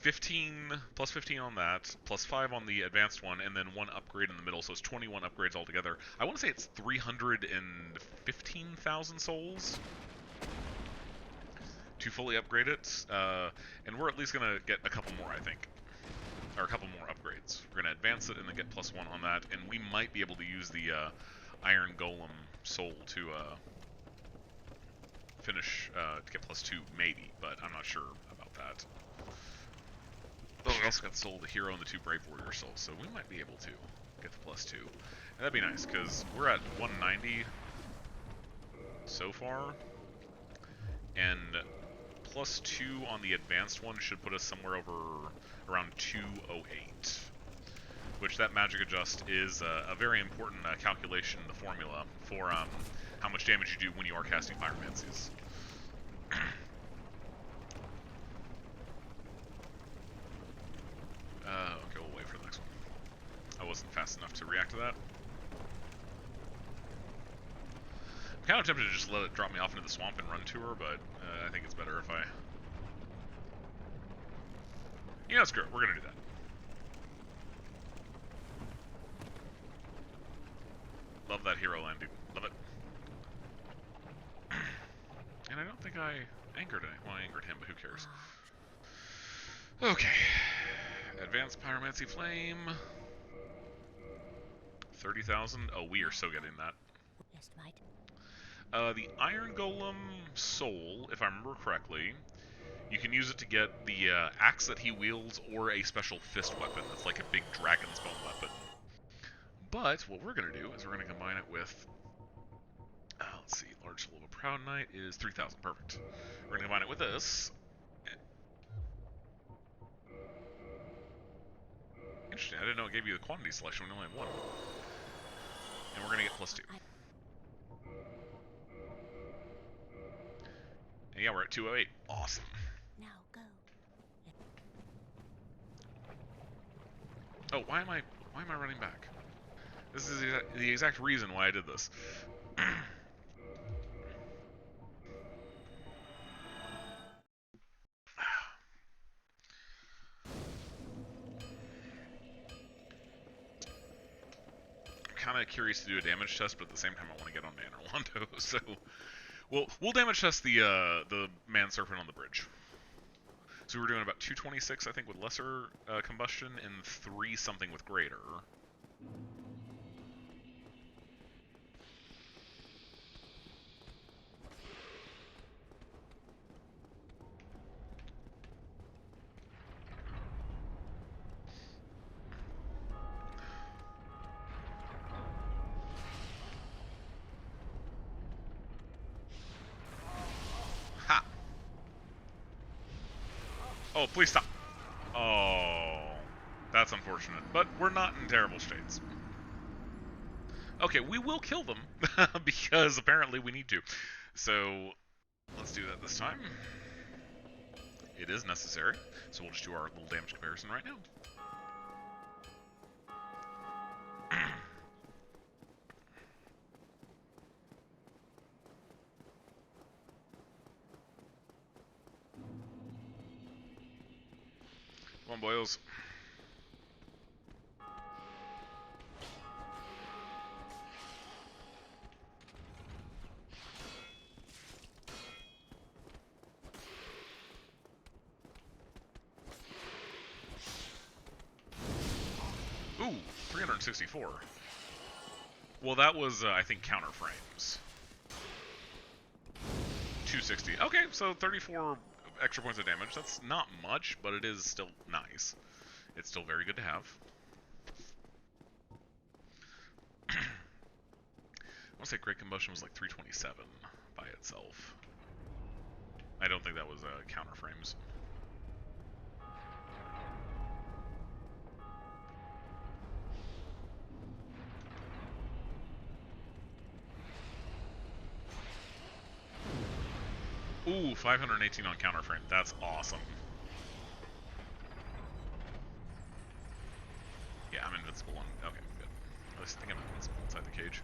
15, plus 15 on that, plus 5 on the advanced one, and then 1 upgrade in the middle, so it's 21 upgrades altogether. I want to say it's 315,000 souls to fully upgrade it, and we're at least going to get a couple more, I think. Or a couple more upgrades. We're going to advance it and then get plus 1 on that, and we might be able to use the Iron Golem soul to finish, to get plus 2, maybe, but I'm not sure about that. Oh, we also got the soul of the hero and the 2 brave warrior souls, so we might be able to get the plus 2. And that'd be nice, because we're at 190 so far, and plus 2 on the advanced one should put us somewhere over around 208, which that magic adjust is a very important calculation in the formula for how much damage you do when you are casting pyromancies. Okay, we'll wait for the next one. I wasn't fast enough to react to that. I'm kind of tempted to just let it drop me off into the swamp and run to her, but I think it's better if I... Yeah, screw it. We're gonna do that. Love that hero landing. Love it. And I don't think I angered anyone. Well, I angered him, but who cares? Okay. Advanced Pyromancy Flame. 30,000. Oh, we are so getting that. The Iron Golem soul, if I remember correctly, you can use it to get the axe that he wields or a special fist weapon. That's like a big dragon's bone weapon. But what we're going to do is we're going to combine it with, let's see, large soul of a proud knight is 3,000. Perfect. We're going to combine it with this. Interesting, I didn't know it gave you the quantity selection when you only had one. And we're going to get +2. And yeah, we're at 208. Awesome. Now go. Oh, why am I running back? This is the exact reason why I did this. I'm kind of curious to do a damage test, but at the same time I want to get on Orlando, so we'll damage test the man serpent on the bridge. So we're doing about 226, I think, with lesser combustion, and 3 something with greater. Ha! Oh, please stop. Oh, that's unfortunate. But we're not in terrible states. Okay, we will kill them, because apparently we need to. So, let's do that this time. It is necessary, so we'll just do our little damage comparison right now. Come on, boys. Ooh, 364. Well, that was, I think, counter frames. 260. Okay, so 34 extra points of damage. That's not much, but it is still nice. It's still very good to have. I want to say Great Combustion was like 327 by itself. I don't think that was counter frames. Ooh, 518 on counter frame. That's awesome. Yeah, I'm invincible on... Okay, good. I was thinking I'm invincible inside the cage.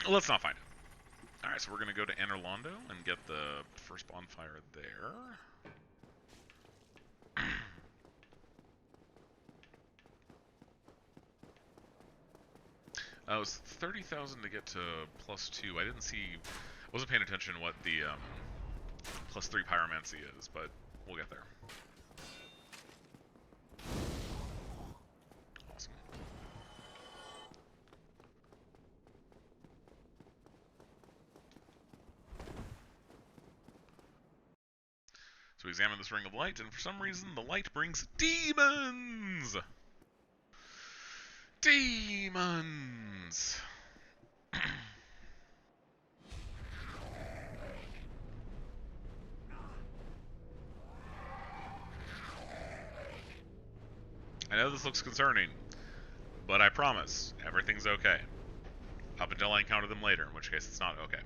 Let's not find it. Alright, so we're going to go to Orlando and get the first bonfire there. It was 30,000 to get to +2. I didn't see... I wasn't paying attention what the +3 pyromancy is, but we'll get there. Awesome. So we examine this ring of light, and for some reason the light brings demons! Demons! I know this looks concerning, but I promise, everything's okay. Up until I encounter them later, in which case it's not okay.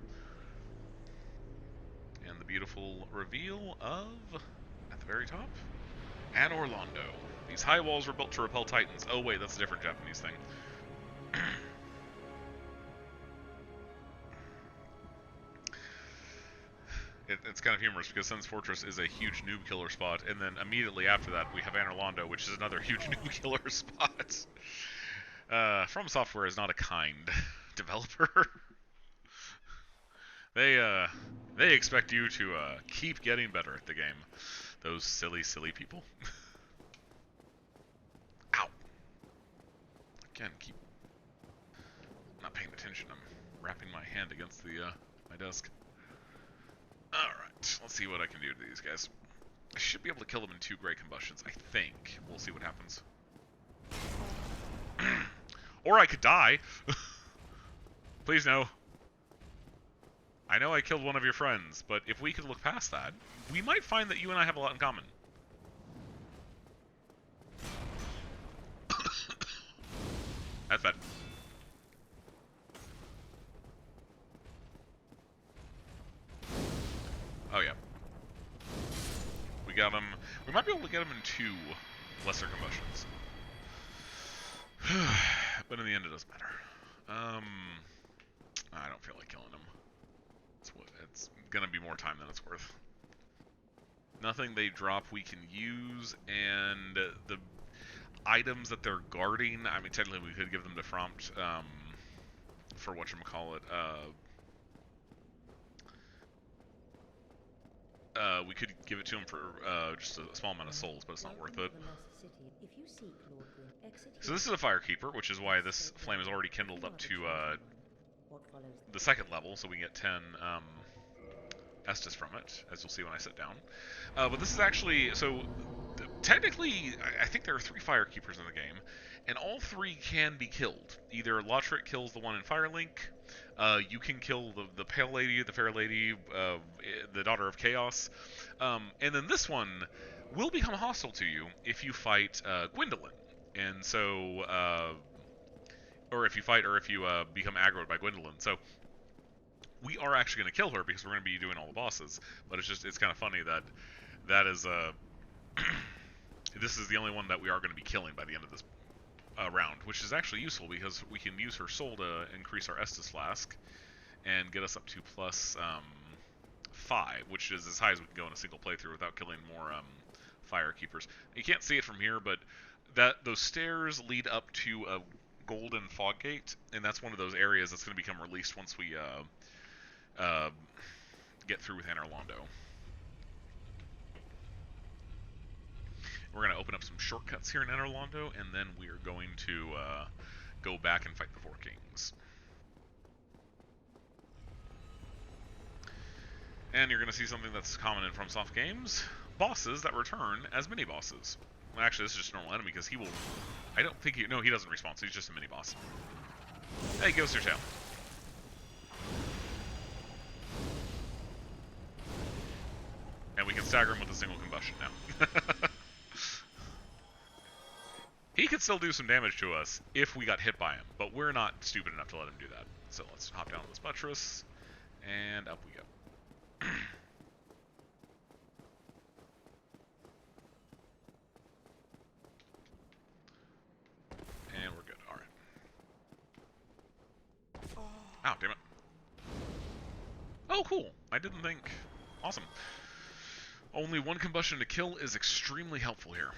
And the beautiful reveal of, at the very top, Orlando. These high walls were built to repel titans. Oh wait, that's a different Japanese thing. It's kind of humorous because Sun's Fortress is a huge noob killer spot, and then immediately after that we have Orlando, which is another huge noob killer spot. From Software is not a kind developer. They expect you to keep getting better at the game. Those silly, silly people. Ow! Again, keep not paying attention. I'm wrapping my hand against the my desk. Alright, let's see what I can do to these guys. I should be able to kill them in 2 great combustions, I think. We'll see what happens. Or I could die. Please no. I know I killed one of your friends, but if we could look past that, we might find that you and I have a lot in common. That's bad. Oh yeah. We got him. We might be able to get him in 2 lesser combustions. But in the end, it doesn't matter. I don't feel like killing him. It's gonna be more time than it's worth. Nothing they drop we can use, and the items that they're guarding, I mean, technically we could give them to Frompt, for whatchamacallit, we could give it to him for just a small amount of souls, but it's not worth it. So this is a Firekeeper, which is why this flame is already kindled up to the 2nd level, so we can get 10 Estus from it, as you'll see when I sit down. But this is actually, so technically, I think there are 3 Firekeepers in the game, and all 3 can be killed. Either Lothric kills the one in Firelink, you can kill the Pale Lady, the Fair Lady, the Daughter of Chaos, and then this one will become hostile to you if you fight Gwendolyn. And so, or if you become aggroed by Gwendolyn. So, we are actually going to kill her because we're going to be doing all the bosses. But it's kind of funny that is, this is the only one that we are going to be killing by the end of this round, which is actually useful because we can use her soul to increase our Estus Flask and get us up to plus 5, which is as high as we can go in a single playthrough without killing more Firekeepers. You can't see it from here, but those stairs lead up to a golden fog gate, and that's one of those areas that's going to become released once we get through with Anor Londo. We're going to open up some shortcuts here in Anor Londo, and then we are going to go back and fight the 4 Kings. And you're going to see something that's common in FromSoft games: bosses that return as mini-bosses. Well, actually, this is just a normal enemy because he will... I don't think he... No, he doesn't respawn, so he's just a mini-boss. Hey, Ghost Your Tail. And we can stagger him with a single combustion now. He could still do some damage to us if we got hit by him, but we're not stupid enough to let him do that. So let's hop down this buttress, and up we go. And we're good. Alright. Ow, damn it. Oh, cool. I didn't think... Awesome. Only 1 combustion to kill is extremely helpful here.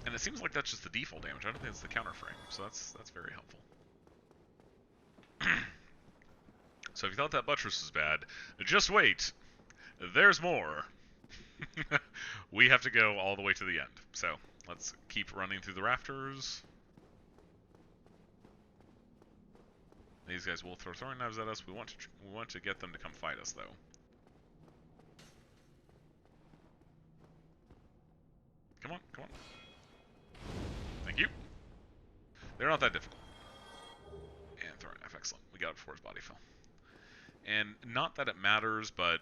And it seems like that's just the default damage. I don't think it's the counter frame, so that's very helpful. So if you thought that buttress was bad, just wait. There's more. We have to go all the way to the end. So let's keep running through the rafters. These guys will throw throwing knives at us. We want to get them to come fight us, though. Come on, come on. Thank you. They're not that difficult. And throwing knife, excellent. We got it before his body fell. And not that it matters, but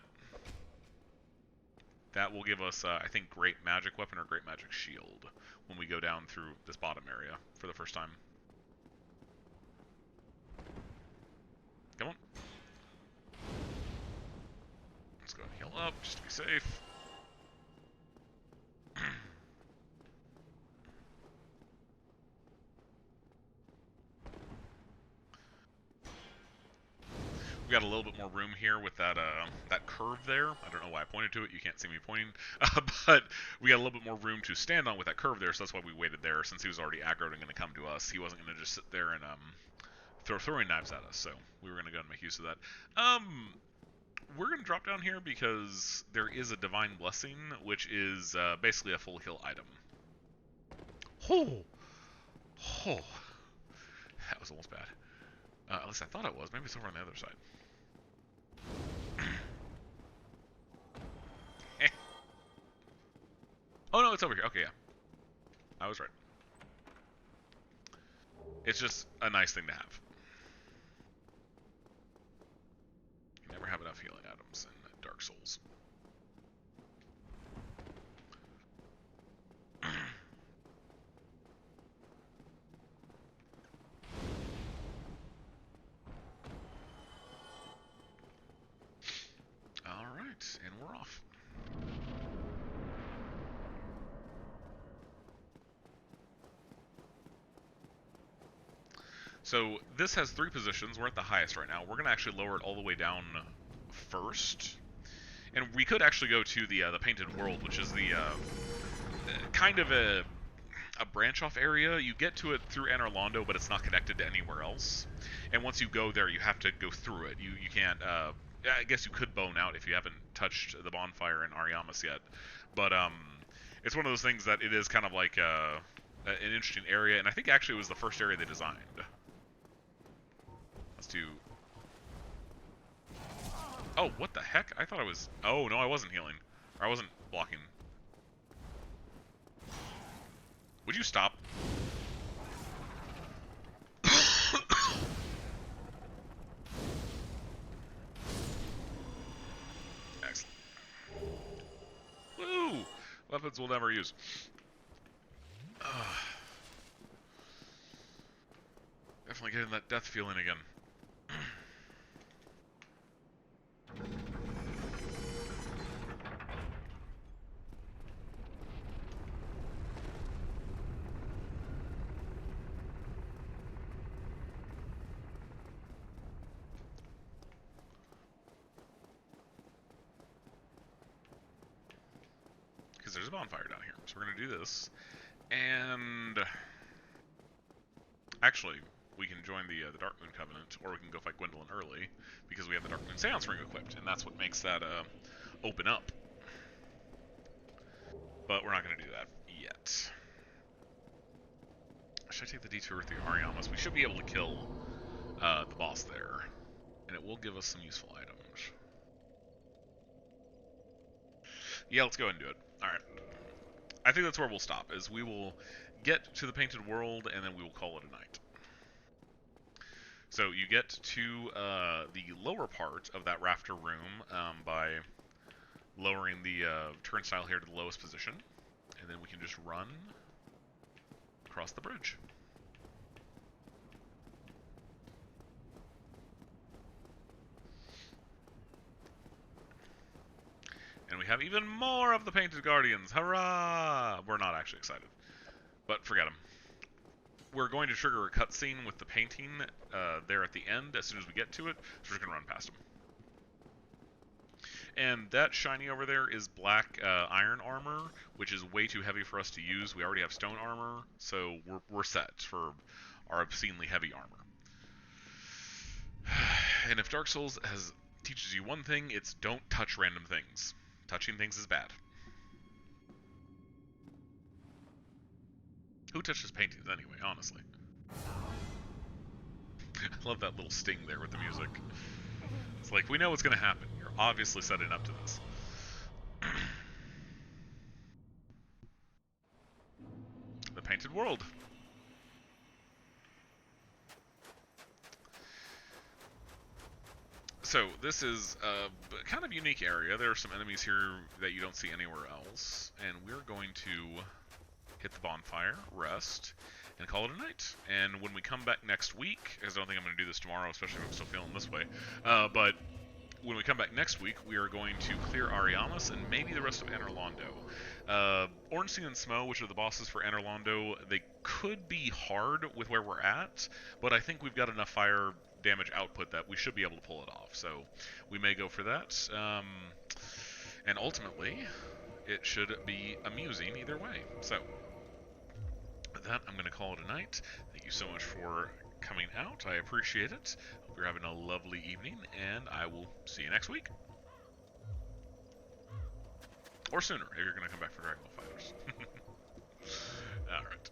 that will give us, I think, great magic weapon or great magic shield when we go down through this bottom area for the first time. Come on. Let's go ahead and heal up just to be safe. We got a little bit more room here with that that curve there. I don't know why I pointed to it. You can't see me pointing, but we got a little bit more room to stand on with that curve there. So that's why we waited there. Since he was already aggroed and going to come to us, he wasn't going to just sit there and throw throwing knives at us. So we were going to go and make use of that. We're going to drop down here because there is a Divine Blessing, which is basically a full heal item. Oh, that was almost bad. At least I thought it was. Maybe it's over on the other side. Oh, no, it's over here. Okay, yeah. I was right. It's just a nice thing to have. You never have enough healing items in Dark Souls. Alright, and we're off. So this has 3 positions. We're at the highest right now. We're going to actually lower it all the way down first. And we could actually go to the Painted World, which is the kind of a branch-off area. You get to it through Anor Londo, but it's not connected to anywhere else. And once you go there, you have to go through it. You can't... I guess you could bone out if you haven't touched the bonfire in Ariamis yet. But it's one of those things that it is kind of like an interesting area. And I think actually it was the first area they designed. Let's do... Oh, what the heck? I thought I was... Oh, no, I wasn't healing. Or I wasn't blocking. Would you stop? Excellent. Woo! Weapons we'll never use. Definitely getting that death feeling again. Because there's a bonfire down here. So we're going to do this. And... Actually, we can join the Darkmoon Covenant, or we can go fight Gwendolyn early, because we have the Darkmoon Seance Ring equipped, and that's what makes that open up. But we're not going to do that yet. Should I take the detour through Ariamis? We should be able to kill the boss there, and it will give us some useful items. Yeah, let's go ahead and do it. Alright. I think that's where we'll stop, is we will get to the Painted World, and then we will call it a night. So you get to the lower part of that rafter room by lowering the turnstile here to the lowest position, and then we can just run across the bridge. And we have even more of the Painted Guardians. Hurrah! We're not actually excited, but forget them. We're going to trigger a cutscene with the painting there at the end as soon as we get to it, so we're just going to run past them. And that shiny over there is black iron armor, which is way too heavy for us to use. We already have stone armor, so we're set for our obscenely heavy armor. And if Dark Souls teaches you one thing, it's don't touch random things. Touching things is bad. Who touches paintings anyway, honestly? I love that little sting there with the music. It's like, we know what's going to happen. You're obviously setting up to this. The Painted World. So, this is a kind of unique area. There are some enemies here that you don't see anywhere else. And we're going to hit the bonfire, rest, and call it a night. And when we come back next week, because I don't think I'm going to do this tomorrow, especially if I'm still feeling this way, but when we come back next week, we are going to clear Ariamis and maybe the rest of Anor Londo. Ornstein and Smo, which are the bosses for Anor Londo, they could be hard with where we're at, but I think we've got enough fire damage output that we should be able to pull it off. So we may go for that. And ultimately, it should be amusing either way. So with that, I'm going to call it a night. Thank you so much for coming out. I appreciate it. Hope you're having a lovely evening, and I will see you next week. Or sooner, if you're going to come back for Dragon Ball FighterZ. Alright.